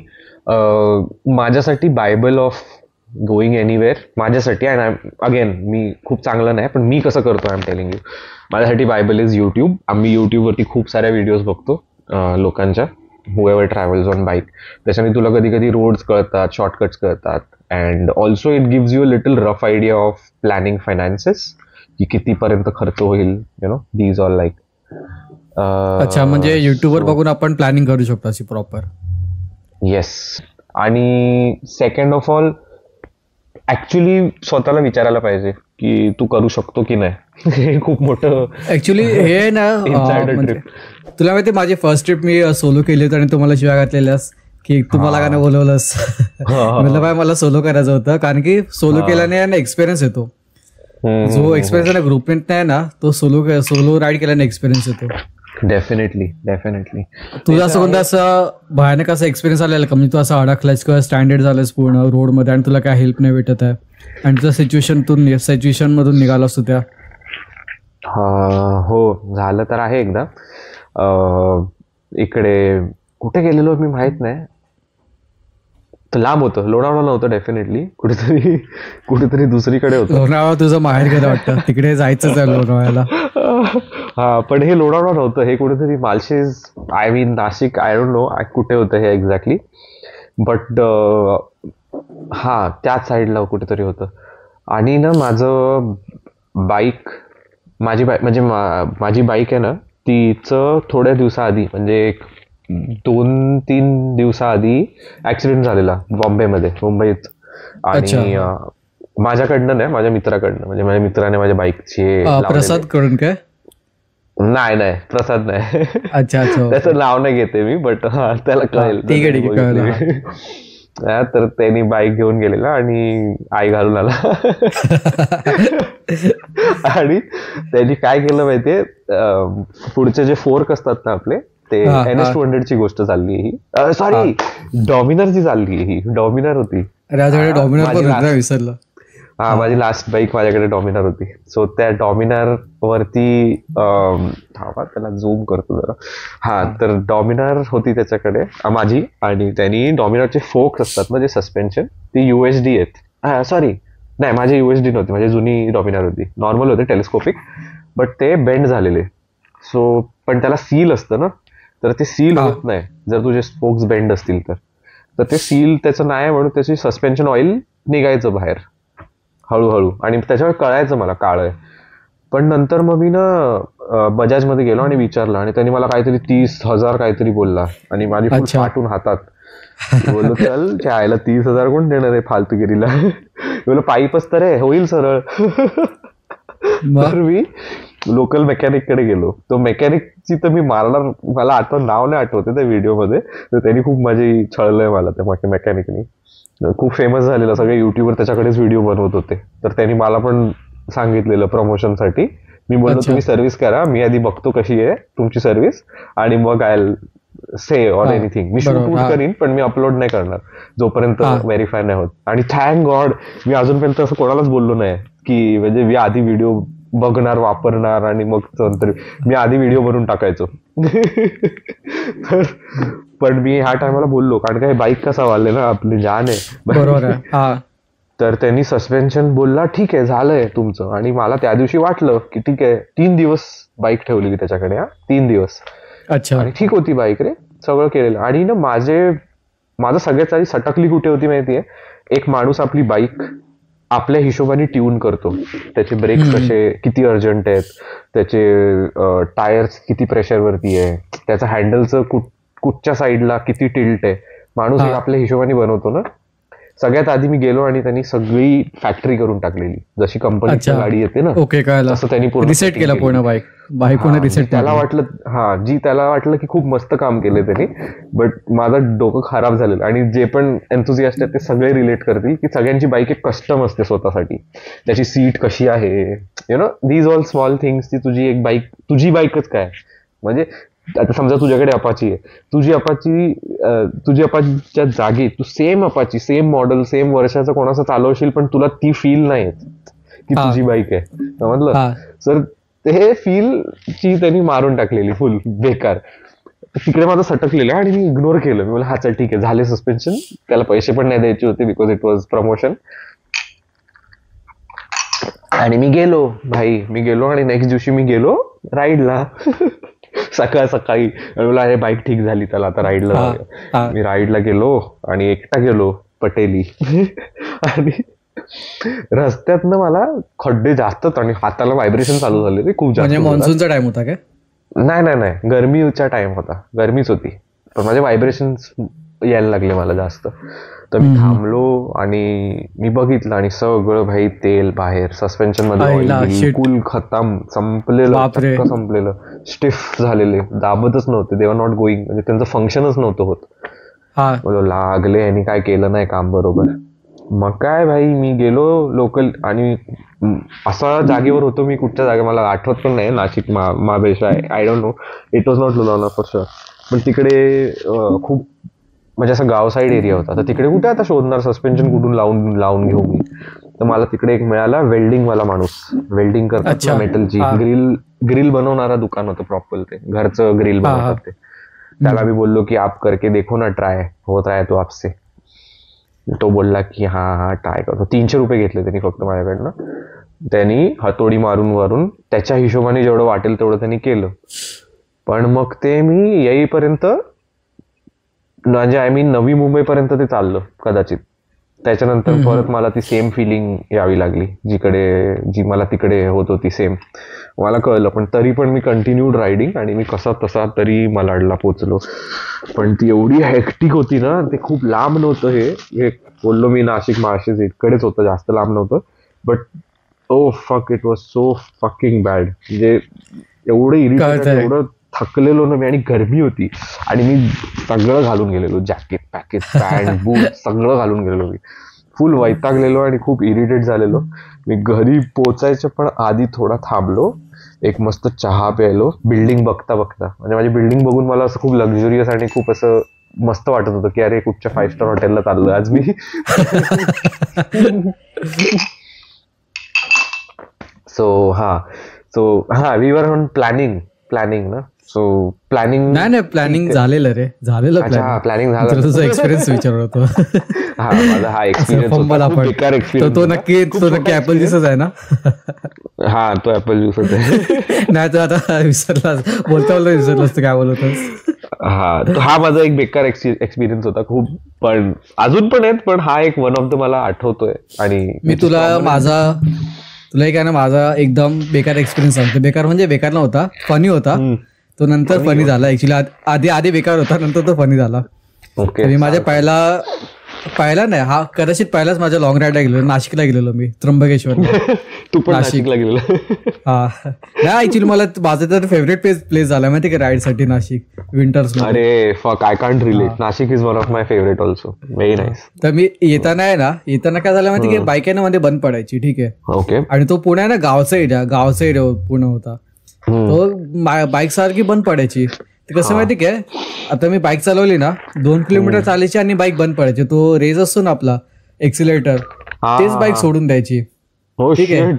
माझ्यासाठी बायबल ऑफ गोईंग एनिवेअर, माझ्यासाठी, अँड अगेन मी खूप चांगलं नाही पण मी कसं करतो आय एम टेलिंग यू, माझ्यासाठी बायबल इज युट्यूब. आम्ही युट्यूबवरती खूप साऱ्या व्हिडिओज बघतो लोकांच्या, whoever travels on bike. त्याच्याने तुला कधी कधी रोड्स कळतात, शॉर्टकट्स कळतात. And also it gives you a little rough idea of planning finances, की कितीपर्यंत खर्च होईल, you know, these all like. अच्छा, म्हणजे युट्यूबवर बघून आपण प्लॅनिंग करू शकतो अशी प्रॉपर? येस. आणि सेकंड ऑफ ऑल ऍक्च्युली स्वतःला विचारायला पाहिजे की तू करू शकतो की नाही. हे खूप मोठं ऍक्च्युली हे ना, तुला माहिती माझी फर्स्ट ट्रिप मी सोलो केली होती आणि तुम्हाला शिवाय घातलेल्यास की तुम्हाला का नाही बोलवलंस. म्हटलं बाय मला सोलो करायचं होतं, कारण की सोलो केल्याने एक्सपिरियन्स येतो. जो एक्सपिरियन्स आहे ना ग्रुपमेंट नाही ना, तो सोलो राईड केल्याने एक्सपिरियन्स येतो. डेफिनेटली. तुझा असं कोणता असं भयानक असा एक्सपिरियन्स आलेला का, म्हणजे तू असं अडकलायस किंवा स्टँडर्ड झालायस पूर्ण रोडमध्ये आणि तुला काय हेल्प नाही भेटत आहे आणि तुझ्या सिच्युएशन मधून निघालास तू त्या? हो, झालं तर आहे एकदा. इकडे कुठे गेलेलो मी माहित नाही, तर लांब होतं, लोणावळा नव्हतं डेफिनेटली, कुठेतरी दुसरीकडे होतं. लोणावळा तुझं माहेर गेलं वाटतं, तिकडे जायचंच आहे लोणावळ्याला. हा, पण हे लोणावळा नव्हतं, हे कुठेतरी Malshej, I mean Nashik, I don't no कुठे होतं हे एक्झॅक्टली, बट हा त्याच साईडला कुठेतरी होतं. आणि ना माझं बाईक, माझी बाईक आहे ना, तिचं थोड्या दिवसाआधी, म्हणजे 2-3 दिवसाआधी ऍक्सिडेंट झालेला बॉम्बेमध्ये, मुंबईत. आणि माझ्याकडनं नाही, माझ्या मित्राकडनं, म्हणजे माझ्या मित्राने माझ्या बाईकची. प्रसाद कडून काय? नाही, प्रसाद नाही. अच्छा. त्याचं नाव नाही घेते मी, बट हा त्याला कळेल. ठीक आहे. तर त्यांनी बाईक घेऊन गेलेला आणि आई घालून आला. आणि त्यांनी काय केलं माहितीये, पुढचे जे फोर्क असतात ना आपले, ते NS200 ची गोष्ट चालली ही, सॉरी डॉमिनरची चालली ही, डॉमिनर होती. विसरलं. हा, माझी लास्ट बाईक माझ्याकडे डॉमिनर होती. सो त्या डॉमिनर वरती त्याला झूम करतो जरा. हा, तर डॉमिनर होती त्याच्याकडे माझी, आणि त्यांनी डॉमिनरचे फोक्स असतात ना जे सस्पेन्शन, ती USD आहेत. सॉरी नाही, माझी USD नव्हती, माझी जुनी डॉमिनर होती, नॉर्मल होते, टेलिस्कोपिक, बट ते बेंड झालेले. सो पण त्याला सील असतं ना, तर ते सील होत नाही जर तुझे स्पोक्स बेंड असतील तर ते सील त्याचं नाही, म्हणून त्याची सस्पेन्शन ऑइल निघायचं बाहेर. हळूहळू, आणि त्याच्यावर कळायचं मला काळ आहे. पण नंतर मग मी ना बजाजमध्ये गेलो आणि विचारलं, आणि त्यांनी मला काहीतरी 30,000 काहीतरी बोलला, आणि माझी फुल फाटून हातात. बोललो चल चायला 30,000 कोण देणार आहे फालतूगिरीला. बोललो पाईपच तर आहे, होईल सरळ. तर मी लोकल मेकॅनिक कडे गेलो. तो मेकॅनिकची तर मी मारणार, मला नाव नाही आठवते त्या व्हिडिओमध्ये, तर त्यांनी खूप माझी छळलंय मला त्या मेकॅनिकनी. खूप फेमस झालेला, सगळे युट्यूबवर त्याच्याकडेच व्हिडिओ बनवत होते. तर त्यांनी मला पण सांगितलेलं प्रमोशनसाठी. मी बोललो तुम्ही सर्व्हिस करा, मी आधी बघतो कशी आहे तुमची सर्व्हिस, आणि मग I say or anything. Me shoot करीन पण मी अपलोड नाही करणार जोपर्यंत व्हेरीफाय नाही होत. आणि थँक गॉड मी अजूनपर्यंत असं कोणालाच बोललो नाही की म्हणजे मी आधी व्हिडिओ बघणार, वापरणार, आणि मग नंतर मी आधी व्हिडिओ बनवून टाकायचो. पण मी ह्या टायमाला बोललो, कारण काय बाईक कसा वाले ना, आपली जान आहे. तर त्यांनी सस्पेन्शन बोलला ठीक आहे झालंय तुमचं. आणि मला त्या दिवशी वाटलं की ठीक आहे, 3 दिवस बाईक ठेवली त्याच्याकडे. 3 दिवस. अच्छा. आणि ठीक होती बाईक रे, सगळं केलेलं. आणि ना माझं सगळ्यात आधी सटकली कुठे होती माहितीये, एक माणूस आपली बाईक आपल्या हिशोबाने ट्यून करतो. त्याचे ब्रेक्स कसे किती अर्जंट आहेत, त्याचे टायर्स किती प्रेशरवरती आहे, त्याचं हँडलचं कुठच्या साईडला किती टिल्ट आहे, माणूस आपल्या हिशोबाने बनवतो ना. सगळ्यात आधी मी गेलो आणि त्यांनी सगळी फॅक्टरी करून टाकलेली, जशी कंपनीची गाडी येते ना. ओके, कळलं. तसं त्यांनी पूर्ण रिसेट केलं पूर्ण बाईक. त्याला वाटलं त्याला वाटलं की खूप मस्त काम केलंय त्यांनी. बट माझं डोकं खराब झालेलं. आणि जे पण एन्थुझियास्ट आहेत ते सगळे रिलेट करतील की सगळ्यांची बाईक एक कस्टम असते स्वतःसाठी. त्याची सीट कशी आहे, you know, these all small things. ती तुझी बाईकच काय. म्हणजे आता समजा तुझ्याकडे अपाची आहे, तुझी अपाचीच्या जागी तू same Apache, same model, same वर्षाचं कोणाचं चालवशील, पण तुला ती फील नाही येत की तुझी बाईक आहे. समजलं सर. ते फील ची त्यांनी मारून टाकलेली फुल बेकार. तिकडे माझं सटकलेलं आणि मी इग्नोर केलं. मी बोला हा चल ठीक आहे, झाले सस्पेन्शन, त्याला पैसे पण नाही द्यायचे होते बिकॉज इट वॉज प्रमोशन. आणि मी गेलो आणि नेक्स्ट दिवशी मी गेलो राईडला. सकाळी मला अरे बाईक ठीक झाली, त्याला आता राईडला. मी राईडला गेलो आणि एकटा गेलो पटेली. आणि रस्त्यातनं मला खड्डे जास्त आणि हाताला व्हायब्रेशन चालू झाले रे खूप जास्त. मान्सूनचा टाइम होता काय? नाही, गरमीचा टाइम होता, गरमीच होती. पण माझे व्हायब्रेशन यायला लागले मला जास्त. तर मी थांबलो आणि मी बघितलं आणि सगळं भाई तेल बाहेर, सस्पेन्शन मध्ये बिलकुल खतम, संपलेलं, स्टिफ झालेले, दाबतच नव्हते. दे वर नॉट गोईंग, म्हणजे त्यांचं फंक्शनच नव्हतं होत. बोलो लागले यांनी काय केलं नाही काम बरोबर. मग काय भाई मी गेलो लोकल, आणि असा जागेवर होतो मी, कुठच्या जागे मला आठवत पण नाही, Nashik Mahabaleshwar, I don't no, it was not Lonavala for sure. पण तिकडे खूप म्हणजे असं गाव साईड एरिया होता. तर तिकडे कुठे आता शोधणार सस्पेन्शन, कुठून लावून घेऊ मी. तर मला तिकडे एक मिळाला वेल्डिंगवाला माणूस, वेल्डिंग करतात मेटलची, ग्रिल बनवणारा दुकान होतं प्रॉपर, ते घरचं ग्रिल बनवतात ते. त्याला मी बोललो की आप करके देखो ना, ट्राय होत राहे तो आपसे. तो बोलला की हा ट्राय करतो. 300 रुपये घेतले त्यांनी फक्त माझ्याकडनं. त्यांनी हातोडी मारून त्याच्या हिशोबाने जेवढं वाटेल तेवढं त्यांनी केलं. पण मग ते मी येईपर्यंत, म्हणजे आय मीन नवी मुंबईपर्यंत ते चाललं कदाचित. त्याच्यानंतर परत मला ती सेम फिलिंग यावी लागली जी मला तिकडे होत होती सेम. मला कळलं, पण तरी पण मी कंटिन्यूड रायडिंग, आणि मी कसा तसा तरी मलाडला पोचलो. पण ती एवढी हेक्टिक होती ना, ते खूप लांब नव्हतं. हे बोललो मी नाशिक महाराष्ट्र इकडेच होतं, जास्त लांब नव्हतं. But oh fuck, it was so fucking bad. म्हणजे एवढं इरिटेटेड, एवढं थकलेलो ना मी, आणि गरमी होती, आणि मी सगळं घालून गेलेलो, जॅकेट पॅकेट पॅन्ट बूट सगळं घालून गेलेलो मी, फुल वैतागलेलो आणि खूप इरिटेट झालेलो. मी घरी पोचायच्या पण आधी थोडा थांबलो, एक मस्त चहा प्यायलो बिल्डिंग बघता. म्हणजे माझी बिल्डिंग बघून मला असं खूप लक्झरियस आणि खूप असं मस्त वाटत होतं की अरे कुठच्या 5 स्टार हॉटेलला चाललोय आज मी. So we were on planning ना. सो प्लॅनिंग नाही प्लॅनिंग झालेलं रे, प्लॅनिंग झालं. तुझा एक्सपिरियन्स विचारत होतो. माझा हा एक्सपिरियन्स तो नक्की ऍपल ज्यूसच आहे ना? हा, तो ऍपल ज्यूसच आहे. नाही तर आता विसरलास, बोलता विसरलास काय बोलतोस. हा माझा एक बेकार एक्सपिरियन्स होता खूप, पण अजून पण आहेत, पण हा एक वन ऑफ द मला आठवतोय. आणि मी तुला एक आहे ना माझा एकदम बेकार एक्सपिरियन्स सांगतो. बेकार म्हणजे बेकार नव्हता, फनी होता तो. नंतर फनी झाला ऍक्च्युली. आधी बेकार होता, नंतर तो फनी झाला. ओके. माझ्या पहिला नाही, हा कदाचित पहिलाच माझ्या लॉंग राईडला गेलो. नाशिकला गेलेलो मी, त्र्यंबकेश्वर. तू पण नाशिकला गेलेला? हा नाही, ऍक्च्युली मला माझा तर फेवरेट प्लेस झाला माहिती का राईड साठी, नाशिक विंटर्स. अरे फक, I can't relate. Nashik is one of my favourite also. Very nice. तर मी येताना काय झालं माहिती की बाईक आहे ना मध्ये बंद पडायची. ठीक आहे. ओके. आणि तो पुणे ना गावचा एरिया पुणे होता. तो बाईक सारखी बंद पडायची. ते कसं माहिती काय, आता मी बाईक चालवली ना 2 किलोमीटर चालायची आणि बाईक बंद पडायची. तो रेज असतो ना आपला एक्सिलेटर, तेच बाईक सोडून द्यायची. ठीक आहे,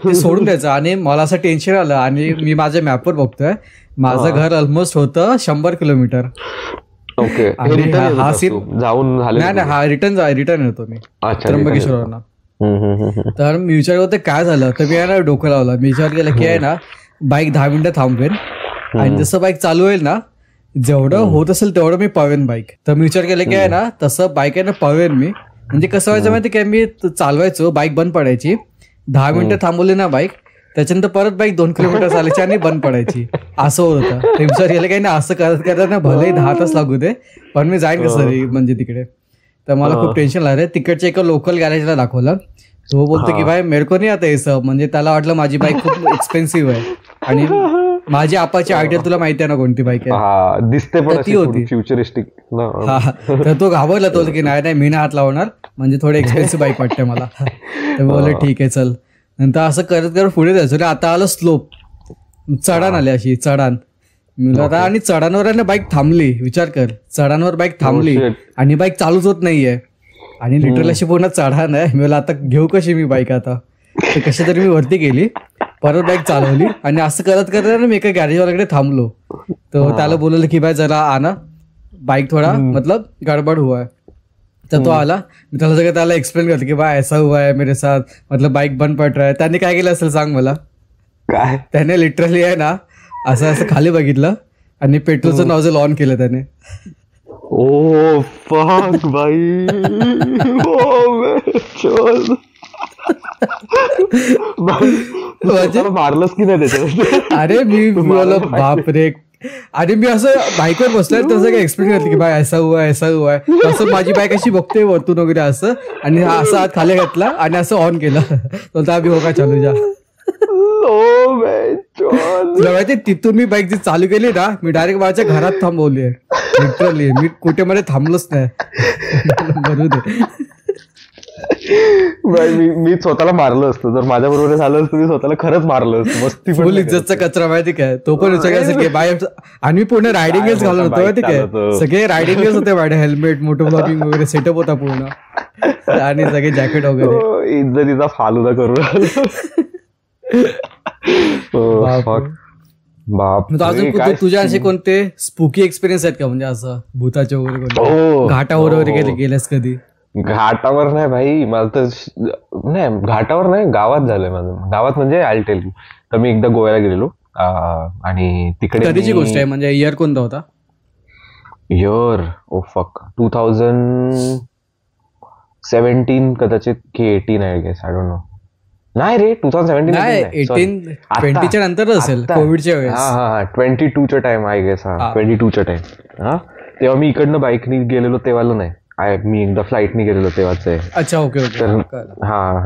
ते सोडून द्यायचं. आणि मला असं टेन्शन आलं, आणि मी माझ्या मॅपवर बघतोय माझं घर ऑलमोस्ट होतं 100 किलोमीटर. ओके. आणि हा सीन जाऊन नाही, हा रिटर्न येतो मी त्र्यंबकेश्वरला. तर मी विचार करतो काय झालं, तर मी आहे ना डोकं लावलं. मी विचार केला की आहे ना बाईक 10 मिनिटं थांबवेन, आणि जसं बाईक चालू होईल ना, जेवढं होत असेल तेवढं मी पळवेन बाईक. तर मी विचार केला की आहे ना तसं बाईक आहे ना पळवेन मी. म्हणजे कसं व्हायचं माहिती काय, मी चालवायचो, बाईक बंद पडायची, 10 मिनिटं थांबवली ना बाईक, त्याच्यानंतर परत बाईक 2 किलोमीटर चालायची आणि बंद पडायची. असं होत होतं. ते विचार केला काही ना असं करत ना भलेही 10 तास लागू दे, पण मी जाईन कसं म्हणजे तिकडे. तर मला खूप टेन्शन लागलं. तिकडच्या एका लोकल गॅरेजला दाखवलं. तो बोलतो की भाई मेरे को नाही आता हे सब. म्हणजे त्याला वाटलं माझी बाईक खूप एक्सपेन्सिव्ह आहे, आणि माझी आपाची आयडिया तुला माहिती आहे ना कोणती बाईक आहे, दिसते पण ती होती फ्युचरिस्टिक. तर तो घाबरला, तो की नाही मी नाही हात लावणार, म्हणजे थोडी एक्सपेन्सिव्ह बाईक वाटते मला. तर बोलले ठीक आहे चल. नंतर असं करत करत पुढे जायचं. आता आलं स्लोप, चढाण आली अशी चढाण. आणि चढांवर ना बाईक थांबली. विचार कर, चढांवर बाईक थांबली आणि बाईक चालूच होत नाहीये, आणि लिटरली अशी पूर्ण चढाण आहे. मी आता घेऊ कशी मी बाईक आता. तर कशी तरी मी वरती गेली, परत बाईक चालवली, आणि असं करत करत मी एका गॅरेजवाल्याकडे थांबलो. तर त्याला बोलवलं की बाई जरा आना, बाईक थोडा मतलब गडबड हुआ है. तर तो आला. मी त्याला सगळं त्याला एक्सप्लेन करतो की बा ऐसा हुआ है मेरे साथ, मतलब बाईक बंद पड रहा है. त्याने काय केलं असेल सांग मला. काय? त्याने लिटरली आहे ना असं खाली बघितलं आणि पेट्रोलचं नॉझल ऑन केलं त्याने. ओ फक बाई. मारलंच की नाही त्याच्यावर? अरे मी बोललो बापरे. आणि मी असं बाईकवर बसलोय, तसं काय एक्सप्लेन करते की बाय ऐसा हुआ है. तसं माझी बाईक अशी बघते वरतून वगैरे असं, आणि हा असा हात खाली घातला आणि असं ऑन केलं. तर आम्ही हो का चालू जा. तुला माहिती तिथून मी बाईक जी चालू केली ना, मी डायरेक्ट माझ्या घरात थांबवली आहे लिटरली. मी कुठे मध्ये थांबलोच नाही. बरोबर दे. मी स्वतःला मारलं असतं, जर माझ्या बरोबर झालं असतं मी स्वतःला खरंच मारलं असतं. मस्ती फुल इज्जतचा कचरा माहिती काय तो पण विचार असेल की बाय. आणि मी पूर्ण रायडिंग गेअर्स घालून होतो माहिती काय, सगळे रायडिंग गेअर्स होते माझे, हेल्मेट, मोटो ब्लॉगिंग वगैरे सेटअप होता पूर्ण, आणि सगळे जॅकेट वगैरे. इज्जतीचा फालुदा करून. अजून तुझ्या असे कोणते स्पूकी एक्सपिरियन्स आहेत का, म्हणजे असं भूताचे वगैरे घाटावर वगैरे गेलेस कधी? घाटावर नाही भाई, मला तर नाही, घाटावर नाही, गावात झालंय माझं. गावात म्हणजे आय टेल यू. तर मी एकदा गोव्याला गेलेलो, आणि तिकडे कधीची गोष्ट आहे, म्हणजे इयर कोणता होता? इयर ओ फक 2017 कदाचित की 18 I guess, I don't know. नाही रे 2017 20च्या नंतर असेल, कोविडच्या वेळेस. हा 22च्या टाइम आय गेस. 22च्या टाइम. हा तेव्हा मी इकडनं बाईकनी गेलेलो तेव्हाला नाही, मी एकदा फ्लाईटनी गेलेलो तेव्हाच आहे. अच्छा ओके. तर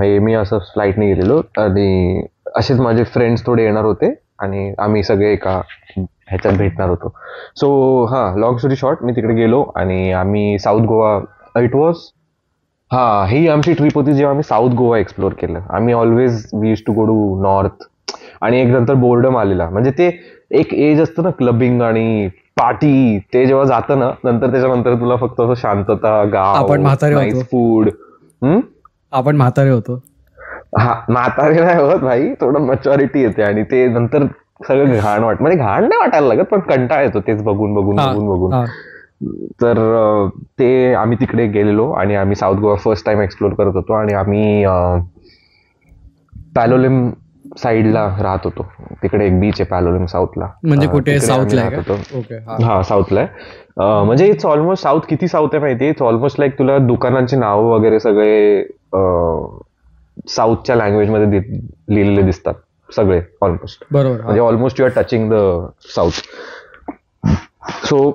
हे मी असं फ्लाईटनी गेलेलो, आणि असेच माझे फ्रेंड्स थोडे येणार होते, आणि आम्ही सगळे एका ह्याच्यात भेटणार होतो. सो लॉंग स्टोरी शॉर्ट, मी तिकडे गेलो आणि आम्ही south Goa, it was he आमची ट्रिप होती जेव्हा आम्ही साऊथ गोवा एक्सप्लोर केलं. आम्ही always we used to go to north, आणि एक नंतर बोर्डम आलेला. म्हणजे ते एक एज असतं ना क्लबिंग आणि पार्टी, ते जेव्हा जातं ना नंतर, त्याच्यानंतर तुला फक्त असं शांतता, गाव, नाईस फूड. आपण म्हातारे होतो. म्हातारे नाही होत भाई, थोडं मॅच्युरिटी येते, आणि ते नंतर सगळं घाण म्हणजे घाण नाही वाटायला लागत, पण कंटाळा येतो तेच बघून. तर ते आम्ही तिकडे गेलेलो, आणि आम्ही south Goa first time explore करत होतो, आणि आम्ही पॅलोलिम साईडला राहत होतो. तिकडे एक बीच आहे पॅलोलिम साऊथला. म्हणजे कुठे साऊथला हा साऊथला आहे. म्हणजे इट्स ऑलमोस्ट साऊथ. किती साऊथ आहे माहिती? इट्स ऑलमोस्ट लाईक तुला दुकानांची नावं वगैरे सगळे साऊथच्या लँग्वेज मध्ये लिहिलेले दिसतात सगळे ऑलमोस्ट. बरोबर. म्हणजे almost you are touching the south. So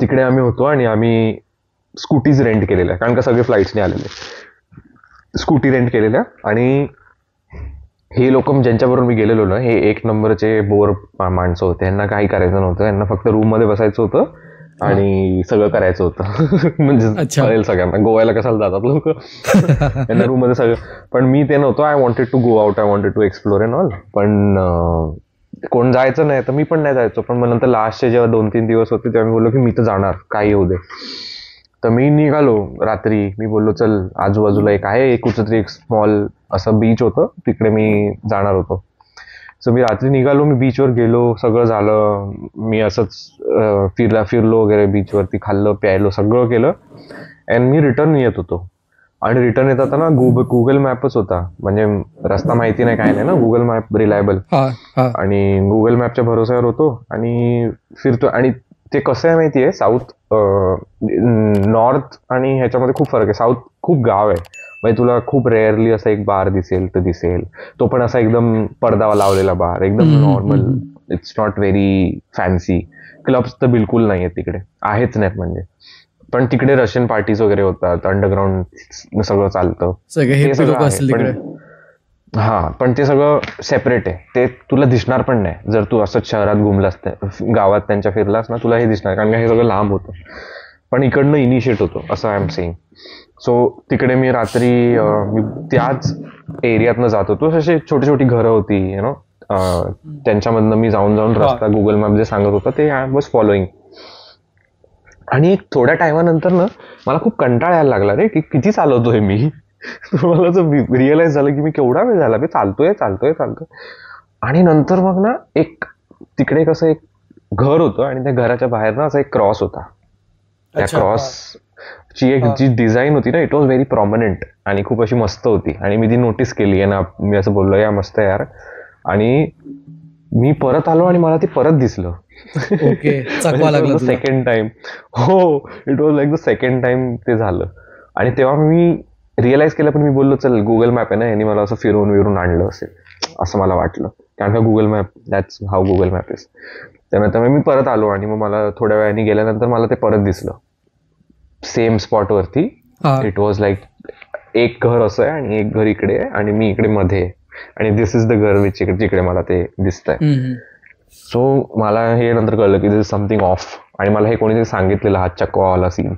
तिकडे आम्ही होतो आणि आम्ही स्कूटीज रेंट केलेल्या, कारण का सगळे फ्लाईट्सने आलेले. स्कूटी रेंट केलेल्या. आणि हे लोक ज्यांच्याबरोबर मी गेलेलो ना, हे एक नंबरचे बोर माणसं होते. यांना काही करायचं नव्हतं. यांना फक्त रूम मध्ये बसायचं होतं आणि सगळं करायचं होतं. म्हणजे कळेल सगळ्यांना गोव्याला कशाला जातात लोक. यांना रूम मध्ये सगळं. पण मी ते नव्हतं. I wanted to go out, I wanted to explore and all. पण कोण जायचं नाही तर मी पण नाही जायचो. पण मग नंतर लास्टचे जेव्हा 2-3 दिवस होते तेव्हा मी बोललो की मी तर जाणार, काही होऊ दे. तर मी निघालो रात्री. मी बोललो चल, आजूबाजूला एक आहे कुठंतरी एक स्मॉल असं बीच होतं, तिकडे मी जाणार होतो. सो मी रात्री निघालो. मी बीचवर गेलो, सगळं झालं. मी असंच फिरलो वगैरे बीचवरती, खाल्लं प्यायलो, सगळं केलं. अँड मी रिटर्न येत होतो. आणि रिटर्न येत होता ना, गुगल मॅपच होता. म्हणजे रस्ता माहिती नाही, काय नाही ना, गुगल मॅप रिलायबल. आणि गुगल मॅपच्या भरोश्यावर होतो आणि फिरतो. आणि ते कसं आहे माहितीये, साऊथ नॉर्थ आणि ह्याच्यामध्ये खूप फरक आहे. साऊथ खूप गाव आहे. म्हणजे तुला खूप रेअरली असा एक बार दिसेल तर दिसेल, तो पण असा एकदम पडदा लावलेला बार, एकदम normal. It's not very fancy. Clubs तर बिलकुल नाही आहेत तिकडे, आहेच नाहीत म्हणजे. पण तिकडे रशियन पार्टीज वगैरे होतात, अंडरग्राऊंड सगळं चालतं. हा, पण ते सगळं सेपरेट आहे. ते तुला दिसणार पण नाही जर तू असंच शहरात घुमलास, गावात त्यांच्या फिरलास ना, तुला हे दिसणार, कारण का हे सगळं लांब होतं. पण इकडनं इनिशिएट होतो, असं आय एम सेइंग. सो तिकडे मी रात्री मी त्याच एरियातनं जात होतो. असे छोटी छोटी घरं होती, यु नो. त्यांच्यामधनं मी जाऊन रस्ता गुगल मॅप जे सांगत होता ते आय वॉज फॉलोईंग. आणि एक थोड्या टायमानंतर ना मला खूप कंटाळा यायला लागला रे, की किती चालवतोय मी. मला असं रिअलाइज झालं की मी केवढा वेळ झाला मी चालतोय. आणि नंतर मग ना एक तिकडे कसं एक घर होतं आणि त्या घराच्या बाहेर ना असा एक क्रॉस होता. त्या क्रॉसची एक जी डिझाईन होती ना, इट वॉज व्हेरी प्रॉमिनंट आणि खूप अशी मस्त होती. आणि मी ती नोटीस केली आहे ना, मी असं बोललो या मस्त यार. आणि मी परत आलो आणि मला ते परत दिसलं. Second time. हो, it was like the second time ते झालं. आणि तेव्हा मी रिअलाइज केलं. पण मी बोललो चल, गुगल मॅप आहे ना, यांनी मला असं फिरवून आणलं असेल असं मला वाटलं, कारण का Google map, that's how Google map is. त्यानंतर मी परत आलो आणि मग मला थोड्या वेळाने गेल्यानंतर मला ते परत दिसलं सेम स्पॉटवरती. इट वॉज लाईक एक घर असं आहे आणि एक घर इकडे आहे आणि मी इकडे मध्ये आहे. आणि दिस इज द घर विच जिकडे मला ते दिसतंय. सो मला हे नंतर कळलं की दिस इज समथिंग ऑफ. आणि मला हे कोणीतरी सांगितलेलं, हा चकवावाला सीन.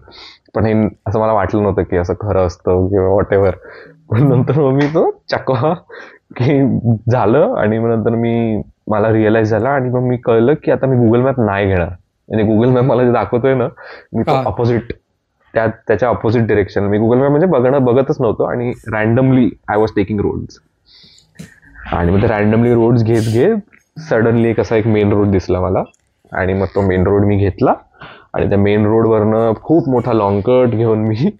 पण हे असं मला वाटलं नव्हतं की असं खरं असतं किंवा वॉट एव्हर. पण नंतर मग मी तो चकवा की झालं आणि मग नंतर मला रिअलाइज झाला. आणि मग मी कळलं की आता मी गुगल मॅप नाही घेणार. म्हणजे गुगल मॅप मला जे दाखवतोय ना, मी तो ऑपोजिट, त्याच्या ऑपोजिट डिरेक्शन. मी गुगल मॅप म्हणजे बघतच नव्हतो आणि randomly I was taking roads. आणि मग ते रॅन्डमली रोड्स घेत सडनली एक असा एक मेन रोड दिसला मला. आणि मग तो मेन रोड मी घेतला आणि त्या मेन रोडवरनं खूप मोठा लॉंग कट घेऊन मी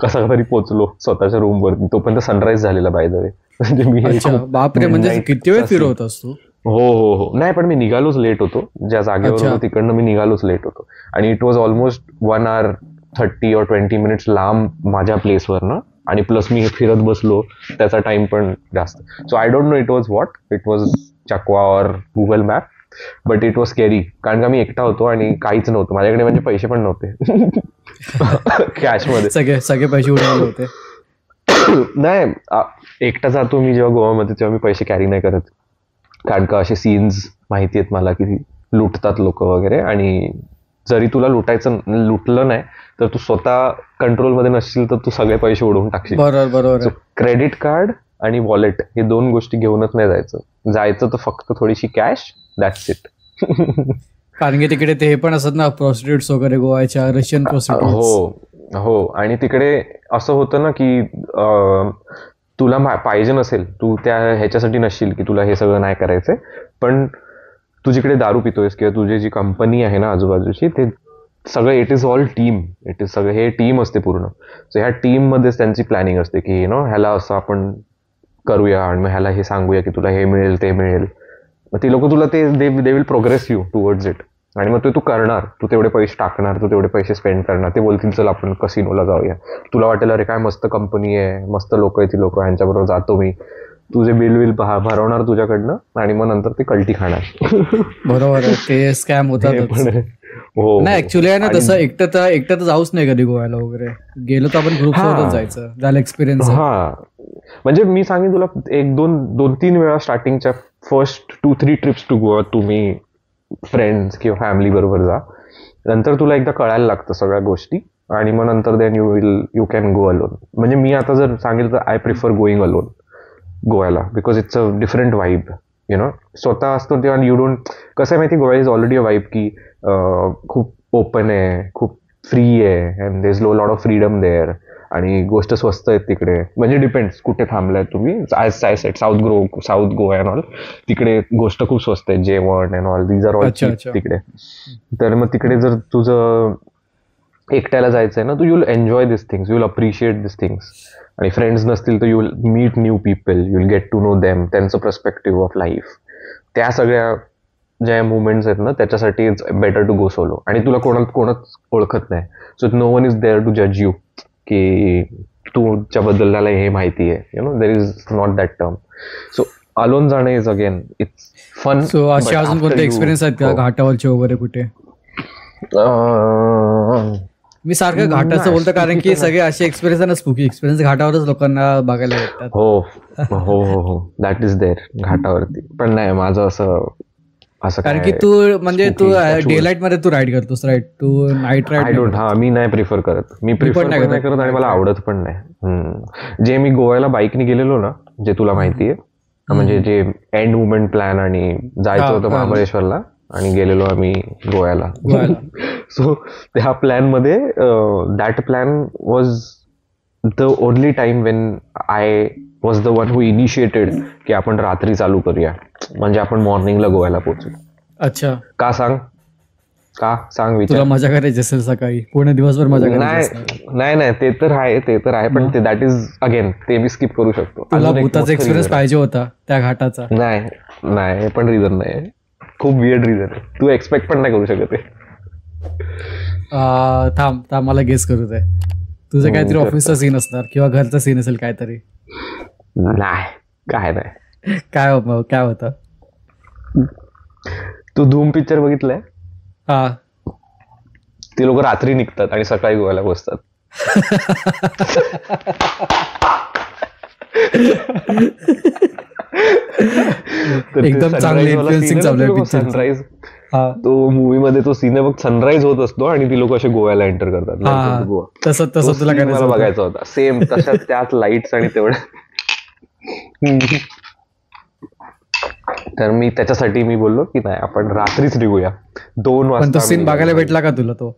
कसा तरी पोहोचलो स्वतःच्या रूमवरती. तोपर्यंत सनराईज झालेला बाय द वे. म्हणजे मी बापरे, म्हणजे किती वेळ फिरवत असतो. हो. नाही, पण मी निघालोच लेट होतो. ज्या जागेवर होतो तिकडनं मी निघालोच लेट होतो. आणि it was almost 1 hour 30 or 20 minutes लांब माझ्या प्लेसवरनं. आणि प्लस मी फिरत बसलो, त्याचा टाइम पण जास्त. So I don't no it was what, it was चकवा और Google map. But it was scary, कारण का मी एकटा होतो आणि काहीच नव्हतं माझ्याकडे. म्हणजे पैसे पण नव्हते कॅश मध्ये. सगळे पैसे उडवले होते. नाही, एकटा जातो मी जेव्हा गोवामध्ये तेव्हा मी पैसे कॅरी नाही करत, कारण का असे सीन्स माहिती आहेत मला की लुटतात लोक वगैरे. आणि जरी तुला लुटलं नाही तर तू स्वतः कंट्रोलमध्ये नसशील तर तू सगळे पैसे उडवून टाकशील. बरोबर. क्रेडिट कार्ड आणि वॉलेट हे 2 गोष्टी घेऊनच नाही जायचं तर फक्त थोडीशी कॅश, दॅट्स इट. कारण की तिकडे ते पण असत ना, प्रॉस्टिट्यूट्स वगैरे गोव्याच्या, रशियन प्रॉस्टिट्यूट्स. हो. आणि तिकडे असं होतं ना की तुला पाहिजे नसेल, तू त्या ह्याच्यासाठी नसशील की तुला हे सगळं नाही करायचंय, पण तू जिकडे दारू पितोयस किंवा तुझी जी कंपनी आहे ना आजूबाजूची, ते सगळं it is all team. It is सगळं हे टीम असते पूर्ण. सो ह्या टीम मध्येच त्यांची प्लॅनिंग असते की ह्याला असं आपण करूया आणि मग ह्याला हे सांगूया की तुला हे मिळेल ते मिळेल. मग ती लोक तुला ते they will progress you towards it. आणि मग ते तू करणार, तू तेवढे पैसे टाकणार, तू तेवढे पैसे स्पेंड करणार. ते बोलतील चल आपण कसिनोला जाऊया. तुला वाटेल अरे काय मस्त कंपनी आहे, मस्त लोक आहे ती लोक, ह्यांच्याबरोबर जातो मी. तुझे बिल भरवणार तुझ्याकडनं आणि मग नंतर ते कल्टी खाणार. बरोबर आहे, ते स्कॅम होतात. हो नाही ऍक्च्युली आहे ना तसं एकटं तर जाऊच नाही कधी गोव्याला वगैरे. गेलो तर आपण ग्रुप सोबतच जायचं, झालं एक्सपिरियन्स. हा म्हणजे मी सांगेन तुला 2-3 वेळा स्टार्टिंगच्या फर्स्ट 2-3 ट्रिप्स टू गोवा तुम्ही फ्रेंड्स किंवा फॅमिली बरोबर जा. नंतर तुला एकदा कळायला लागतं सगळ्या गोष्टी आणि मग नंतर then you can go alone. म्हणजे मी आता जर सांगितलं तर आय प्रिफर गोईंग अलोन गोव्याला, because it's a different vibe. स्वतः असतो तेव्हा यू डोंट. कसं आहे माहिती, Goa is already a vibe की खूप ओपन आहे, खूप फ्री आहे, and there is lot of freedom there. आणि गोष्ट स्वस्त आहेत तिकडे. म्हणजे डिपेंड्स कुठे थांबलाय तुम्ही. I set south Goa and all, तिकडे गोष्ट खूप स्वस्त आहे, जेवण and all these are all तिकडे. तर मग तिकडे जर तुझं एकट्याला जायचं आहे ना, तू you'll enjoy this things, you'll appreciate this things. आणि फ्रेंड्स नसतील तर you'll meet new people, you'll get to know them, त्यांचं पर्स्पेक्टिव्ह ऑफ लाईफ. त्या सगळ्या ज्या मुवमेंट्स आहेत ना, त्याच्यासाठी it's better to go solo. आणि तुला कोणच ओळखत नाही, so no one is there to जज यू की तुझ्याबद्दल त्याला हे माहिती आहे. There is not that term. So alone जाणं is again it's fun. So असे अजून कोणते एक्सपिरियन्स आहेत का घाटावरचे वगैरे कुठे? मी सारखं घाटाचं बोलतो कारण की सगळे असे एक्सपिरियन्स आहे ना, स्पूकी एक्सपिरियन्स घाटावरच लोकांना बघायला भेटतात. हो हो हो, दॅट इज देअर घाटावरती. पण नाही माझं असं कारण की तू म्हणजे तू डे लाईट मध्ये तू राईड करतोस, राईट? तू नाईट राईड आय डोंट. हा मी नाही प्रिफर करत. मी प्रिफर नाही करत आणि मला आवडत पण नाही. जे मी गोव्याला बाईकने गेलेलो ना, जे तुला माहिती आहे, म्हणजे जे एंड मुवमेंट प्लॅन आणि जायचं होतं महाबळेश्वरला आणि गेलेलो आम्ही गोव्याला. सो त्या प्लॅन मध्ये that plan was the only time when I was the one who initiated की आपण रात्री चालू करूया, म्हणजे आपण मॉर्निंगला गोव्याला पोहोचू. अच्छा, का सांग विचार. तुला मजा करायची असेल सकाळी, पूर्ण दिवसभर मजा करायची? नाही ते तर आहे पण ते दॅट इज अगेन ते मी स्किप करू शकतो. तुला भूताचा एक्सपिरियन्स पाहिजे होता त्या घाटाचा? नाही पण रिझन नाही, खूप वियर्ड रिझन आहे. तू एक्सपेक्ट पण नाही करू शकत आहे. थांब मला गेस करू दे. तुझं काहीतरी ऑफिसचा सीन असणार किंवा घरचा सीन असेल काहीतरी. नाही काय नाही. काय होतं? तू धूम पिक्चर बघितलंय? हा. ते लोक रात्री निघतात आणि सकाळी गोव्याला पोहोचतात. एकदम चांगली सनराईज. तो मूवी मध्ये तो सीन बघ, सनराईज होत असतो आणि ती लोक असे गोव्याला एंटर करतात. तसं तुला मला बघायचा होता सेम तशा त्याच लाईट्स आणि तेवढं. तर मी त्याच्यासाठी मी बोललो की नाही आपण रात्रीच निघूया 2 वाजता. तो सीन बघायला भेटला का तुला तो?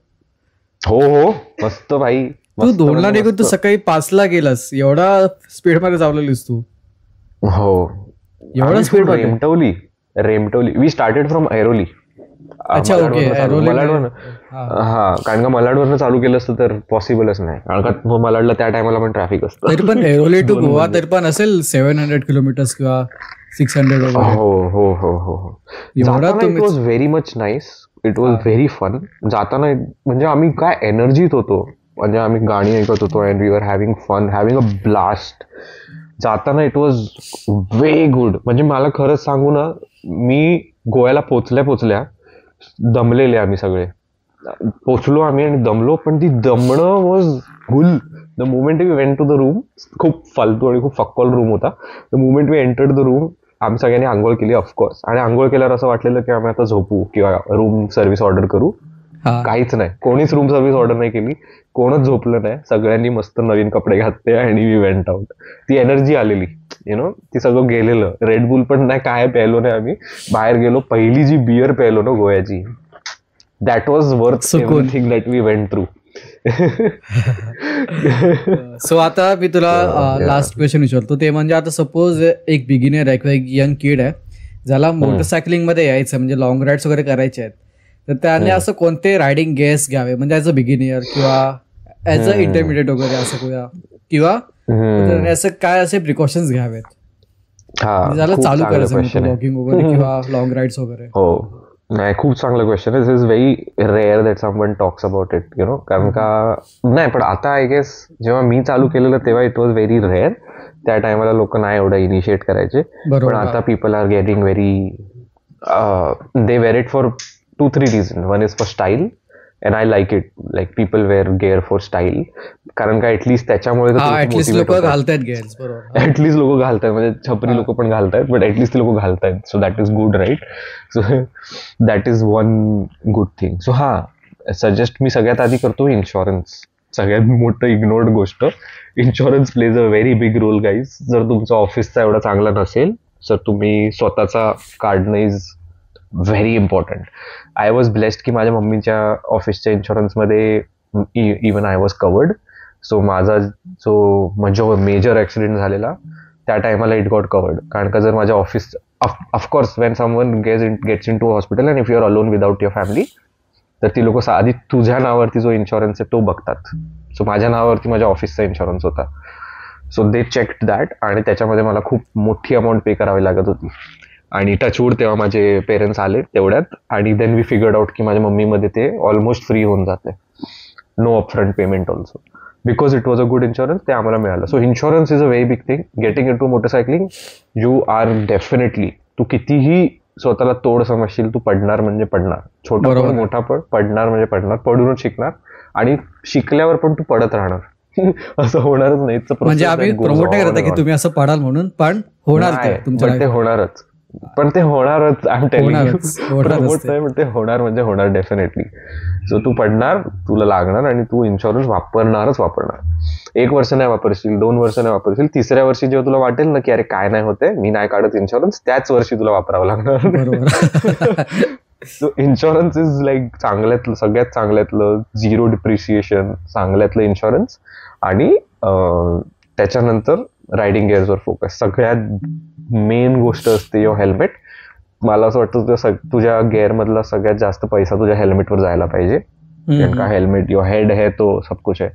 हो मस्त भाई. तू 2ला निघून तू सकाळी 5ला गेलास, एवढा स्पीड मध्ये चालवलीस तू? हो एवढा स्पीड मध्ये. रेमटवली. We started from Airoli. अच्छा ओके, मलाडवरनं. हा कारण का मलाडवरनं चालू केलं असतं तर पॉसिबलच नाही, कारण का मलाडला त्या टायमाला पण ट्रॅफिक असतं. तरी पण ऐरोली टू गोवा तरी पण असेल 700 किलोमीटर्स किंवा 600 वगैरे. हो. It was very much nice. It was very fun. जाताना म्हणजे आम्ही काय एनर्जीत होतो, म्हणजे आम्ही गाणी ऐकत होतो and we were having fun, having a blast. जाताना इट वॉज व्हेरी गुड. म्हणजे मला खरंच सांगू ना, मी गोव्याला पोचल्या दमलेले आम्ही सगळे. पोचलो आम्ही आणि दमलो, पण ती दमणं वॉज गुल. The moment we went to the room, खूप फालतू आणि खूप फक्कॉल रूम होता. The moment we entered the room, आम्ही सगळ्यांनी आंघोळ केली ऑफकोर्स. आणि आंघोळ केल्यावर असं वाटलेलं की आम्ही आता झोपू किंवा रूम सर्व्हिस ऑर्डर करू. काहीच नाही, कोणीच रूम सर्व्हिस ऑर्डर नाही केली, कोणच झोपलं नाही. सगळ्यांनी मस्त नवीन कपडे घातले आणि वी वेंट आउट. ती एनर्जी आलेली, ती सगळं गेलेलं. रेडबुल पण नाही, काय प्यायलो नाही आम्ही. बाहेर गेलो, पहिली जी बियर प्यायलो ना गोव्याची, that was worth everything that we went through. So आता मी तुला लास्ट क्वेश्चन विचारतो, ते म्हणजे आता सपोज एक बिगिनर आहे किंवा एक यंग किड आहे ज्याला मोटरसायकलिंग मध्ये यायचं, म्हणजे लॉंग राईड्स वगैरे करायचे आहेत, तर त्याने असं कोणते रायडिंग गेअर्स घ्यावे, म्हणजे ऍज अ बिगिनियर किंवा ऍज अ इंटरमिडिएट वगैरे असं किंवा असं काय असे प्रिकॉशन्स घ्यावेत? चालू करायचं ब्लॉगिंग वगैरे किंवा लॉंग राईड्स वगैरे? हो, नाही, खूप चांगलं question. It is very rare that someone talks about it, you know. कारण का नाही, पण आता आय गेस जेव्हा मी चालू केलेलं तेव्हा इट वॉज व्हेरी रेअर. त्या टायमाला लोक नाही एवढं इनिशिएट करायचे. पण आता people are getting very, they wear it for 2-3 reasons. One is for style, and I like it. Like people wear gear for style. कारण का ऍटलीस्ट त्याच्यामुळे ऍटलीस्ट लोक घालतायत गेअर्स. बरोबर, ऍटलीस्ट लोक घालतायत, म्हणजे छपरी लोक पण घालतायत, बट ऍटलीस्ट लोक घालतायत. So that is good, right? So that is one good thing. So suggest मी सगळ्यात आधी करतो इन्शुरन्स. सगळ्यात मोठं इग्नोर्ड गोष्ट, insurance plays a very big role guys. जर तुमचा ऑफिसचा एवढा चांगला नसेल तर तुम्ही स्वतःचा काढणं is very important. I was blessed की माझ्या मम्मीच्या ऑफिसच्या इन्शुरन्समध्ये even I was covered. So माझा जो मेजर ॲक्सिडेंट झालेला त्या टायमाला इट गॉट कवर्ड. कारण का जर माझ्या office, of course when someone gets in to hospital and if you are alone without your family, तर ती लोक आधी तुझ्या नावावरती जो इन्शुरन्स आहे तो बघतात. सो माझ्या नावावरती माझ्या ऑफिसचा इन्शुरन्स होता. सो दे चेक्ड दॅट, आणि त्याच्यामध्ये मला खूप मोठी अमाऊंट पे करावी लागत होती. आणि टचवूड तेव्हा माझे पेरेंट्स आले तेवढ्यात, आणि देन वी फिगर्ड आउट की माझ्या मम्मीमध्ये ते ऑलमोस्ट फ्री होऊन जाते. No upfront payment also, because it was a good insurance. ते आम्हाला मिळालं. So insurance is a very big thing. Getting into motorcycling, you are definitely, तू कितीही स्वतःला तोड समजशील, तू पडणार म्हणजे पडणार. छोटा पड, मोठा पड, पडणार म्हणजे पडणार. पडूनच शिकणार, आणि शिकल्यावर पण तू पडत राहणार. असं होणारच नाही. म्हणजे आम्ही प्रमोट नाही करत की तुम्ही असं पडाल म्हणून, पण होणार ते होणारच. पण ते होणारच. I am telling you, promote नाही, पण ते होणार म्हणजे होणार डेफिनेटली. सो तू पडणार, तुला लागणार, आणि तू इन्शुरन्स वापरणारच वापरणार. 1 वर्ष नाही वापरशील, 2 वर्ष नाही वापरशील, 3ऱ्या वर्षी जेव्हा तुला वाटेल ना की अरे काय नाही होते, मी नाही काढत इन्शुरन्स, त्याच वर्षी तुला वापरावं लागणार. सो इन्शुरन्स इज लाईक चांगल्यातलं, सगळ्यात चांगल्यातलं, 0 डिप्रिसिएशन, चांगल्यातलं इन्शुरन्स. आणि त्याच्यानंतर रायडिंग गिअर्सवर फोकस. सगळ्यात मेन गोष्ट असते युअर हेल्मेट. मला असं वाटतं तुझ्या गिअरमधला सगळ्यात जास्त पैसा तुझ्या हेल्मेटवर जायला पाहिजे. कारण का हेल्मेट, युअर हेड है तो सब कुछ है.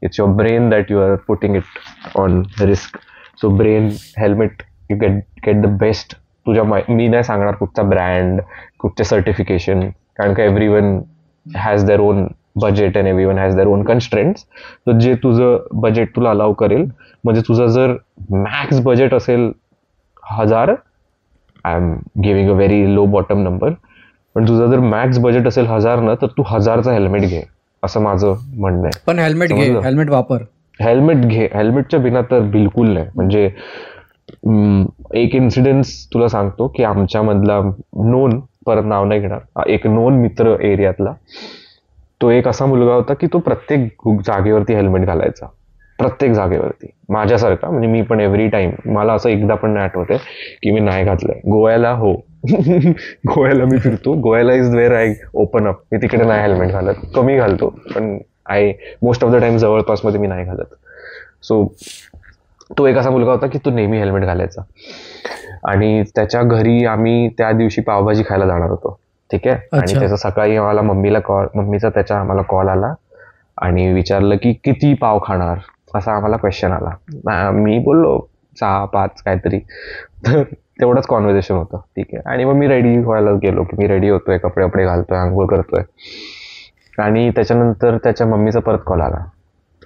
It's your brain that you are putting it on risk. So brain, helmet, you get the best. मी नाही सांगणार कुठचा ब्रँड, कुठचे सर्टिफिकेशन, कारण का everyone has their own budget and everyone has their own constraints. तर जे तुझं बजेट तुला अलाव करेल, म्हणजे तुझं जर मॅक्स बजेट असेल 1000, I am giving a very low bottom number, पण तुझं जर मॅक्स बजेट असेल 1000 ना, तर तू 1000चा हेल्मेट घे, असं माझं म्हणणं आहे. पण हेल्मेट घे, हेल्मेट वापर, हेल्मेट घे. हेल्मेटच्या बिना तर बिलकुल नाही. म्हणजे एक इन्सिडेन्स तुला सांगतो की आमच्यामधला नोन, परत नाव नाही घेणार, एक नोन मित्र एरियातला, तो एक असा मुलगा होता की तो प्रत्येक जागेवरती हेल्मेट घालायचा, प्रत्येक जागेवरती, माझ्यासारखा. म्हणजे मी पण एव्हरी टाइम, मला असं एकदा पण नाही आठवत आहे की मी नाही घातलंय. गोव्याला हो गोव्याला मी फिरतो, गोव्याला is where I open up. मी तिकडे नाही हेल्मेट घालत, कमी घालतो, पण मोस्ट ऑफ द टाइम जवळपासमध्ये मी नाही घालत. सो तो एक असा मुलगा होता की तो नेहमी हेल्मेट घालायचा. आणि त्याच्या घरी आम्ही त्या दिवशी पावभाजी खायला जाणार होतो, ठीक आहे. आणि त्याचा सकाळी मला मम्मीचा त्याच्या आम्हाला कॉल आला आणि विचारलं की किती पाव खाणार, असा आम्हाला क्वेश्चन आला. मी बोललो 6-5 काहीतरी. तर तेवढंच कॉन्व्हर्सेशन होतं, ठीक आहे. आणि मग मी रेडी व्हायला गेलो की मी रेडी होतोय, कपडे घालतोय, आंघोळ करतोय. आणि त्याच्यानंतर त्याच्या मम्मीचा परत कॉल आला.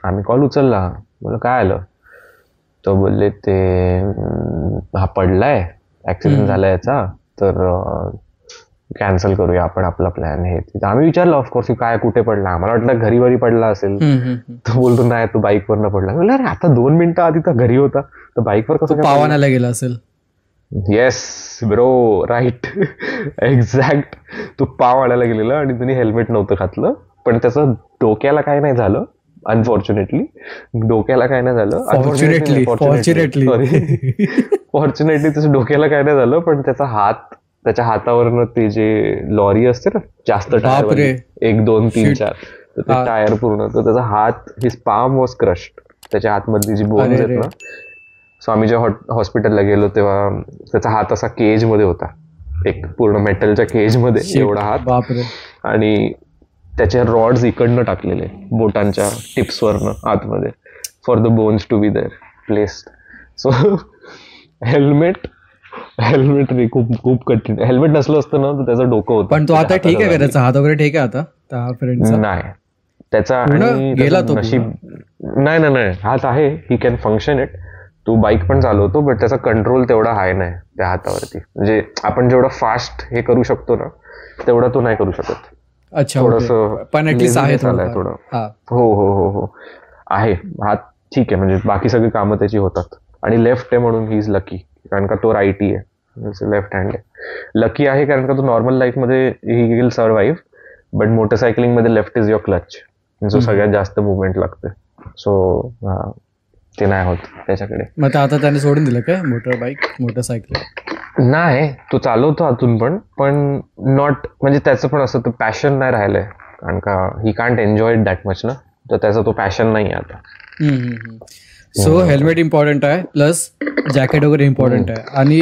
आम्ही कॉल उचलला, बोल काय आलं, तो बोलले ते हा पडलाय, ऍक्सिडेंट झाला याचा, तर कॅन्सल करूया आपण आपला प्लॅन. हे आम्ही विचारलं ऑफकोर्स की काय, कुठे पडला. आम्हाला वाटलं घरी वरी पडला असेल. तो बोलतो नाही, तो बाईकवरनं पडला. म्हणलं अरे आता 2 मिनिटं आधी तर घरी होता, तर बाईकवर कसं पावानाला गेला असेल. Yes bro, right, exact. तो पाव आणायला गेलेला आणि त्यांनी हेल्मेट नव्हतं घातलं, पण त्याचं डोक्याला काय नाही झालं. अनफॉर्च्युनेटली डोक्याला काय नाही झालं. फॉर्च्युनेटली त्याच्या डोक्याला काय नाही झालं, पण त्याच्या हातावरनं ते जे लॉरी असते ना, जास्त टायर, 1, 2, 3, 4, तर ते टायर पूर्ण, तर त्याचा हात, हिज पाम वॉज क्रश्ड. त्याच्या हातमधली जी बोन्स आहेत ना. सो आम्ही जेव्हा हॉस्पिटलला गेलो तेव्हा त्याचा हात असा केज मध्ये होता, एक पूर्ण मेटलच्या केज मध्ये, एवढा हात. आणि त्याचे रॉड्स इकडनं टाकलेले बोटांच्या टिप्सवरनं आतमध्ये, for the bones to be there placed. So helmet helmet रे खूप खूप कठीण. हेल्मेट नसलं असतं ना तर त्याचं डोकं होतं. पण तो आता ठीक आहे का, त्याचा हात वगैरे ठीक आहे आता त्या फ्रेंडचा? नाही त्याचा पूर्ण आणि गेला त्याचं तो नशीब नाही नाही नाही, हात आहे, ही कॅन फंक्शन इट. तो बाईक पण चालवतो, बट त्याचा कंट्रोल तेवढा हाय नाही त्या हातावरती. म्हणजे आपण जेवढं फास्ट हे करू शकतो ना तेवढं तो नाही करू शकत. अच्छा, थोडस okay. पण ऍटलीस्ट आहे आलाय थोडंफार. थोडं. हा. हो हो हो हो आहे. हात ठीक आहे, म्हणजे बाकी सगळी कामं त्याची होतात. आणि लेफ्ट आहे म्हणून ही इज लकी, कारण का तो राईटी आहे, लेफ्ट हँड आहे. लकी आहे कारण का तो नॉर्मल लाईफ मध्ये he will survive, but motorcycling मध्ये लेफ्ट इज युअर क्लच, जो सगळ्यात जास्त मुवमेंट लागते. सो ते नाही होत त्याच्याकडे. मग आता त्याने सोडून दिलं काय मोटरसायकल? नाही, तो चालवतो अजून पण नॉट, म्हणजे त्याचं पण असं पॅशन नाही राहिलंय, कारण का he can't enjoy it that much ना, तर त्याचा तो पॅशन नाही आहे आता. सो हेल्मेट इम्पॉर्टंट आहे, प्लस जॅकेट वगैरे इम्पॉर्टंट आहे. आणि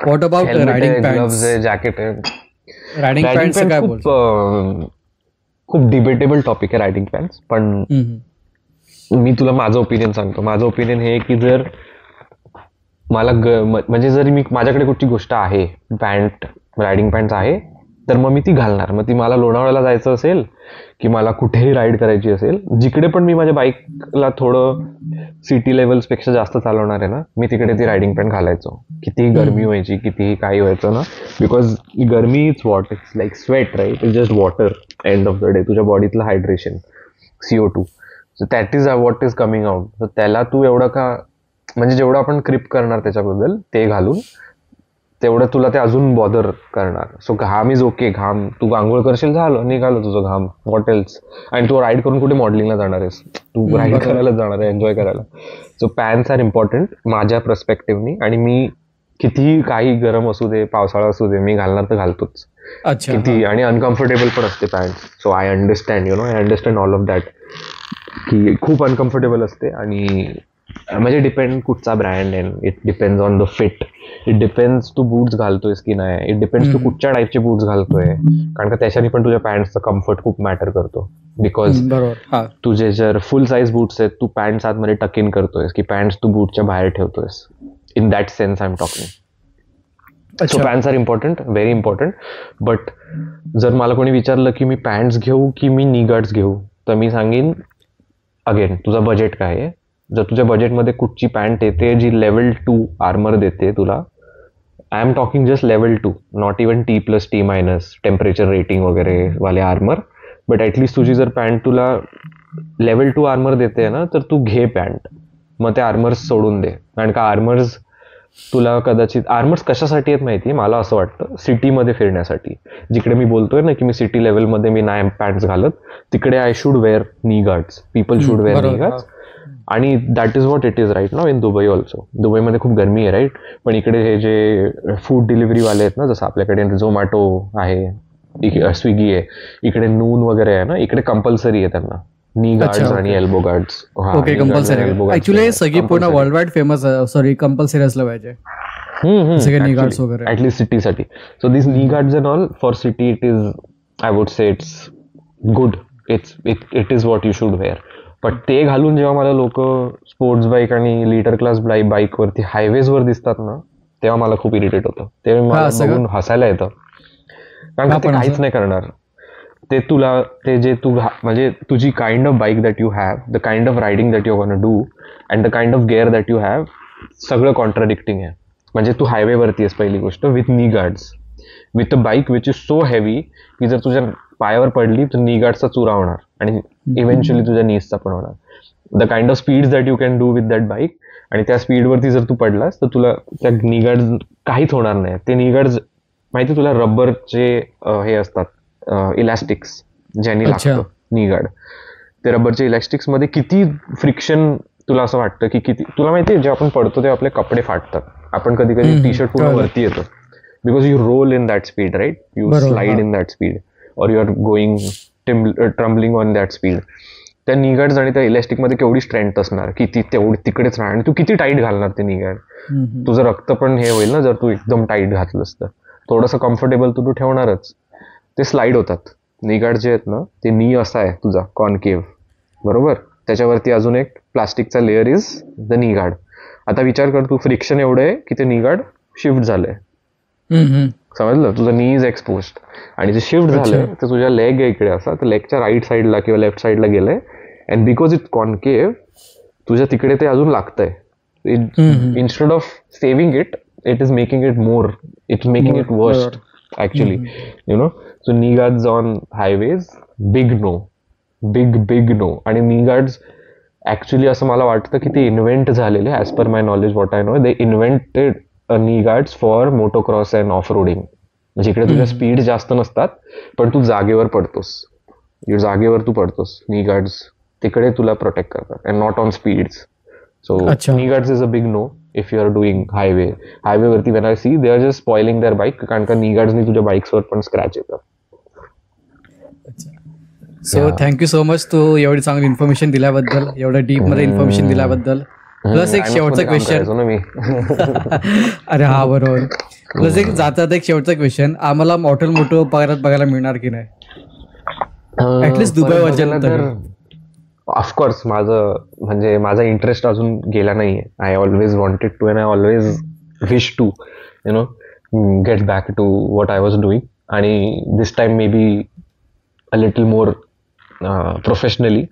व्हॉट अबाउट रायडिंग ग्लव्स आहे, पॅन्ट्स? जॅकेट आहे. रायडिंग पॅन्ट्स काय बोलतो? खूप डिबेटेबल टॉपिक आहे रायडिंग पॅन्ट्स. पण मी तुला माझं ओपिनियन सांगतो. माझं ओपिनियन हे की जर मला म्हणजे जर माझ्याकडे कुठची गोष्ट आहे, पॅन्ट, रायडिंग पॅन्ट आहे, तर मग मी ती घालणार. मग ती मला लोणावळ्याला जायचं असेल की मला कुठेही राईड करायची असेल, जिकडे पण मी माझ्या बाईकला थोडं सिटी लेवल्स पेक्षा जास्त चालवणार आहे ना, मी तिकडे ती रायडिंग पॅन्ट घालायचो. कितीही गरमी व्हायची, कितीही काही व्हायचं ना, बिकॉज गरमी is what, it's like sweat, right? It's just water end of the day. तुझ्या बॉडीतलं hydration, CO2. So that is what is coming out. तर त्याला तू एवढं का, म्हणजे जेवढं आपण क्रिप करणार त्याच्याबद्दल ते घालून, तेवढं तुला ते अजून बॉदर करणार. सो घाम इज ओके. घाम तू आंघोळ करशील, झालं, निघालं तुझं घाम, व्हॉट एल्स. आणि तू राईड करून कुठे मॉडेलिंगला जाणार आहेस? तू राईड करायलाच जाणार आहे, एन्जॉय करायला. सो पॅन्ट्स आर इम्पॉर्टंट माझ्या पर्स्पेक्टिव्हनी. आणि मी कितीही काही गरम असू दे, पावसाळा असू दे, मी घालणार तर घालतोच. किती. आणि अनकम्फर्टेबल पण असते pant. So I understand, I understand all of that, की खूप अनकम्फर्टेबल असते. आणि म्हणजे डिपेंड कुठचा ब्रँड आहे, it depends on the fit, it depends तू बूट्स घालतोयस की नाही, इट डिपेंड्स तू कुठच्या टाईपचे बूट्स घालतोय, कारण का त्याच्याने पण तुझ्या पॅन्टचा कम्फर्ट खूप मॅटर करतो. बिकॉज तुझे जर फुल साईज बूट्स आहेत, तू पॅन्ट्स आतमध्ये टक इन करतोयस की पॅन्ट्स तू बूटच्या बाहेर ठेवतोयस, in that sense I am talking. So pants are important, very important. But जर मला कोणी विचारलं की मी पॅन्ट्स घेऊ की मी नी गार्ड्स घेऊ, तर मी सांगेन अगेन तुझा बजेट काय आहे. जर तुझ्या बजेटमध्ये कुठची पॅन्ट येते जी लेवल 2 आर्मर देते तुला, I am talking just level 2, not even T+T- temperature rating वगैरे वाले आर्मर, बट ॲटलिस्ट तुझी जर पॅन्ट तुला लेवल 2 आर्मर देते ना, तर तू घे पॅन्ट. मग ते आर्मर्स सोडून दे, कारण का आर्मर्स तुला कदाचित, आर्मर्स कशासाठी आहेत माहिती आहे मला असं वाटतं, सिटीमध्ये फिरण्यासाठी. जिकडे मी बोलतोय ना की मी सिटी लेवलमध्ये मी नाही पॅन्ट्स घालत, तिकडे I should wear knee guards, people should wear knee guards. आणि that is what it is right now in Dubai also. दुबईमध्ये खूप गरमी आहे, राईट? पण इकडे हे जे फूड डिलिव्हरीवाले आहेत ना, जसं आपल्याकडे झोमॅटो आहे, स्विगी आहे, इकडे नून वगैरे आहे ना, इकडे कंपल्सरी आहे त्यांना नी गार्ड्स आणि elbow guards. Okay, compulsory. Actually सगळी पूर्ण वर्ल्ड वाईड फेमस आहे, सॉरी, कंपल्सरी असलं पाहिजे नी गार्ड्स वगैरे, at least सिटीसाठी. So this knee guards and all for city, it is, I would say it's good, it is what you should wear. पण ते घालून जेव्हा मला लोक स्पोर्ट्स बाईक आणि लिटर क्लास बाईकवरती हायवेजवर दिसतात ना, तेव्हा मला खूप इरिटेट होतं. ते मला बघून हसायला येतं, कारण का ते काहीच नाही करणार. ते तुला, ते जे तू म्हणजे तुझी kind of bike that you have, the kind of riding that you want do and the kind of gear that you have, सगळं कॉन्ट्राडिक्टिंग आहे. म्हणजे तू हायवेवरती आहेस पहिली गोष्ट, विथ नी guards, with a bike which is so heavy की जर तुझ्या पायावर पडली तर नी गार्डचा चुरा होणार आणि इव्हेंच्युअली तुझ्या नीजचा पण होणार. The kind of speed that you can do with that bike, आणि त्या स्पीडवरती जर तू पडलास तर तुला त्या नी गार्ड्स काहीच होणार नाही. ते नी गार्ड्स माहिती तुला, रबरचे हे असतात इलॅस्टिक्स, ज्यांनी लागतं नी गार्ड. ते रबरचे इलॅस्टिक्स मध्ये किती फ्रिक्शन, तुला असं वाटतं की किती, तुला माहितीये जेव्हा आपण पडतो तेव्हा आपले कपडे फाटतात, आपण कधी कधी टी शर्ट पूर्ण वरती येतो, because you roll in that speed, right? You slide in that speed, or you are going tumbling on that speed. त्या नी गार्ड्स आणि त्या इलॅस्टिक मध्ये केवढी स्ट्रेंथ असणार, किती तेवढी तिकडेच राहणार. आणि तू किती टाईट घालणार ते नी गार्ड, तुझं रक्त पण हे होईल ना जर तू एकदम टाईट घातलंस तर. थोडंसं कम्फर्टेबल तू ठेवणारच. ते स्लाइड होतात नी गार्ड जे आहेत ना, ते नी असा आहे तुझा कॉनकेव्ह, बरोबर? त्याच्यावरती अजून एक प्लास्टिकचा layer is the knee guard. आता विचार कर, तू फ्रिक्शन एवढं आहे की ते नी गार्ड शिफ्ट झालंय, समजलं, तुझं नी इज एक्सपोज आणि जे शिफ्ट झालंय तर तुझ्या लेग इकडे असा, तर लेगच्या राईट साईडला किंवा लेफ्ट साईडला गेलंय, अँड बिकॉज इट कॉन्केव्ह तुझ्या तिकडे ते अजून लागतंय. Instead of saving it, it is making it more, it is making it worst actually, you know. So knee guards on highways, big no, big no. आणि knee guards actually असं मला वाटतं की ते इन्व्हेंट झालेले, as per my knowledge what I know, they invented knee guards for motocross and off roading. जिकडे तुझ्या speed जास्त नसतात पण तू जागेवर पडतोस, तू पडतोस, नी गार्ड्स तिकडे तुला प्रोटेक्ट करतात, and not on speeds. So knee guards is a big no if you are doing हायवेवरती. When I see they are just spoiling their bike, कारण का नी गार्ड्सनी तुझ्या बाईक्सवर पण स्क्रॅच येतात. सो थँक्यू सो मच तू एवढी चांगली इन्फॉर्मेशन दिल्याबद्दल, एवढं डीप मध्ये इन्फॉर्मेशन दिल्याबद्दल. प्लस एक शेवटचा क्वेश्चन. अरे हा बरोबर. प्लस एक जातात एक शेवटचा क्वेश्चन, आम्हाला मॉडेल मोटो पगारात बघायला मिळणार की नाही, ऍटलीस्ट दुबई वर्जन तर? ऑफकोर्स माझा इंटरेस्ट अजून गेला नाहीये. I always wanted to and I always wish to you know get back to what I was doing. आणि this time maybe a little more professionally.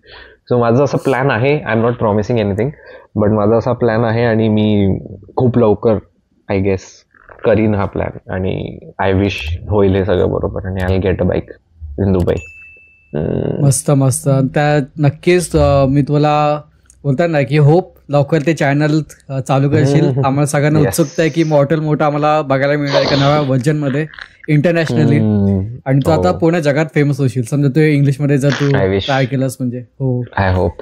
So माझा असा plan आहे, I am not promising anything, but माझा असा plan आहे आणि मी खूप लवकर आय गेस करीन हा प्लॅन, आणि आय विश होईल हे सगळं बरोबर, आणि I get a bike in Dubai. मस्त मस्त. त्या नक्कीच मी तुला बोलतात ना की होप लवकर ते चॅनल चालू करशील. आम्हाला सगळ्यांना उत्सुकता आहे की मॉडेल मोठा आम्हाला बघायला मिळणार एका नव्या व्हर्जन मध्ये इंटरनॅशनली, आणि तू आता पूर्ण जगात फेमस होशील समजा तू इंग्लिश मध्ये जर तू ट्राय केलंस म्हणजे. हो, आय होप.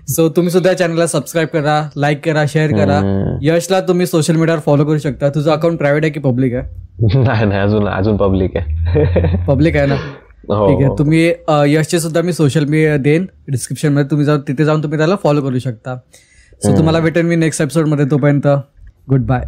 सो तुम्ही सुद्धा चॅनलला सबस्क्राईब करा, लाईक करा, शेअर करा. यशला तुम्ही सोशल मीडियावर फॉलो करू शकता. तुझं अकाउंट प्रायव्हेट आहे की पब्लिक आहे? नाही, अजून पब्लिक आहे. पब्लिक आहे ना? ठीक आहे. तुम्ही यशचे सुद्धा मी सोशल मीडिया देईन डिस्क्रिप्शन मध्ये, तुम्ही तिथे जाऊन तुम्ही त्याला फॉलो करू शकता. सो तुम्हाला भेटेन मी नेक्स्ट एपिसोड मध्ये. तोपर्यंत गुड बाय.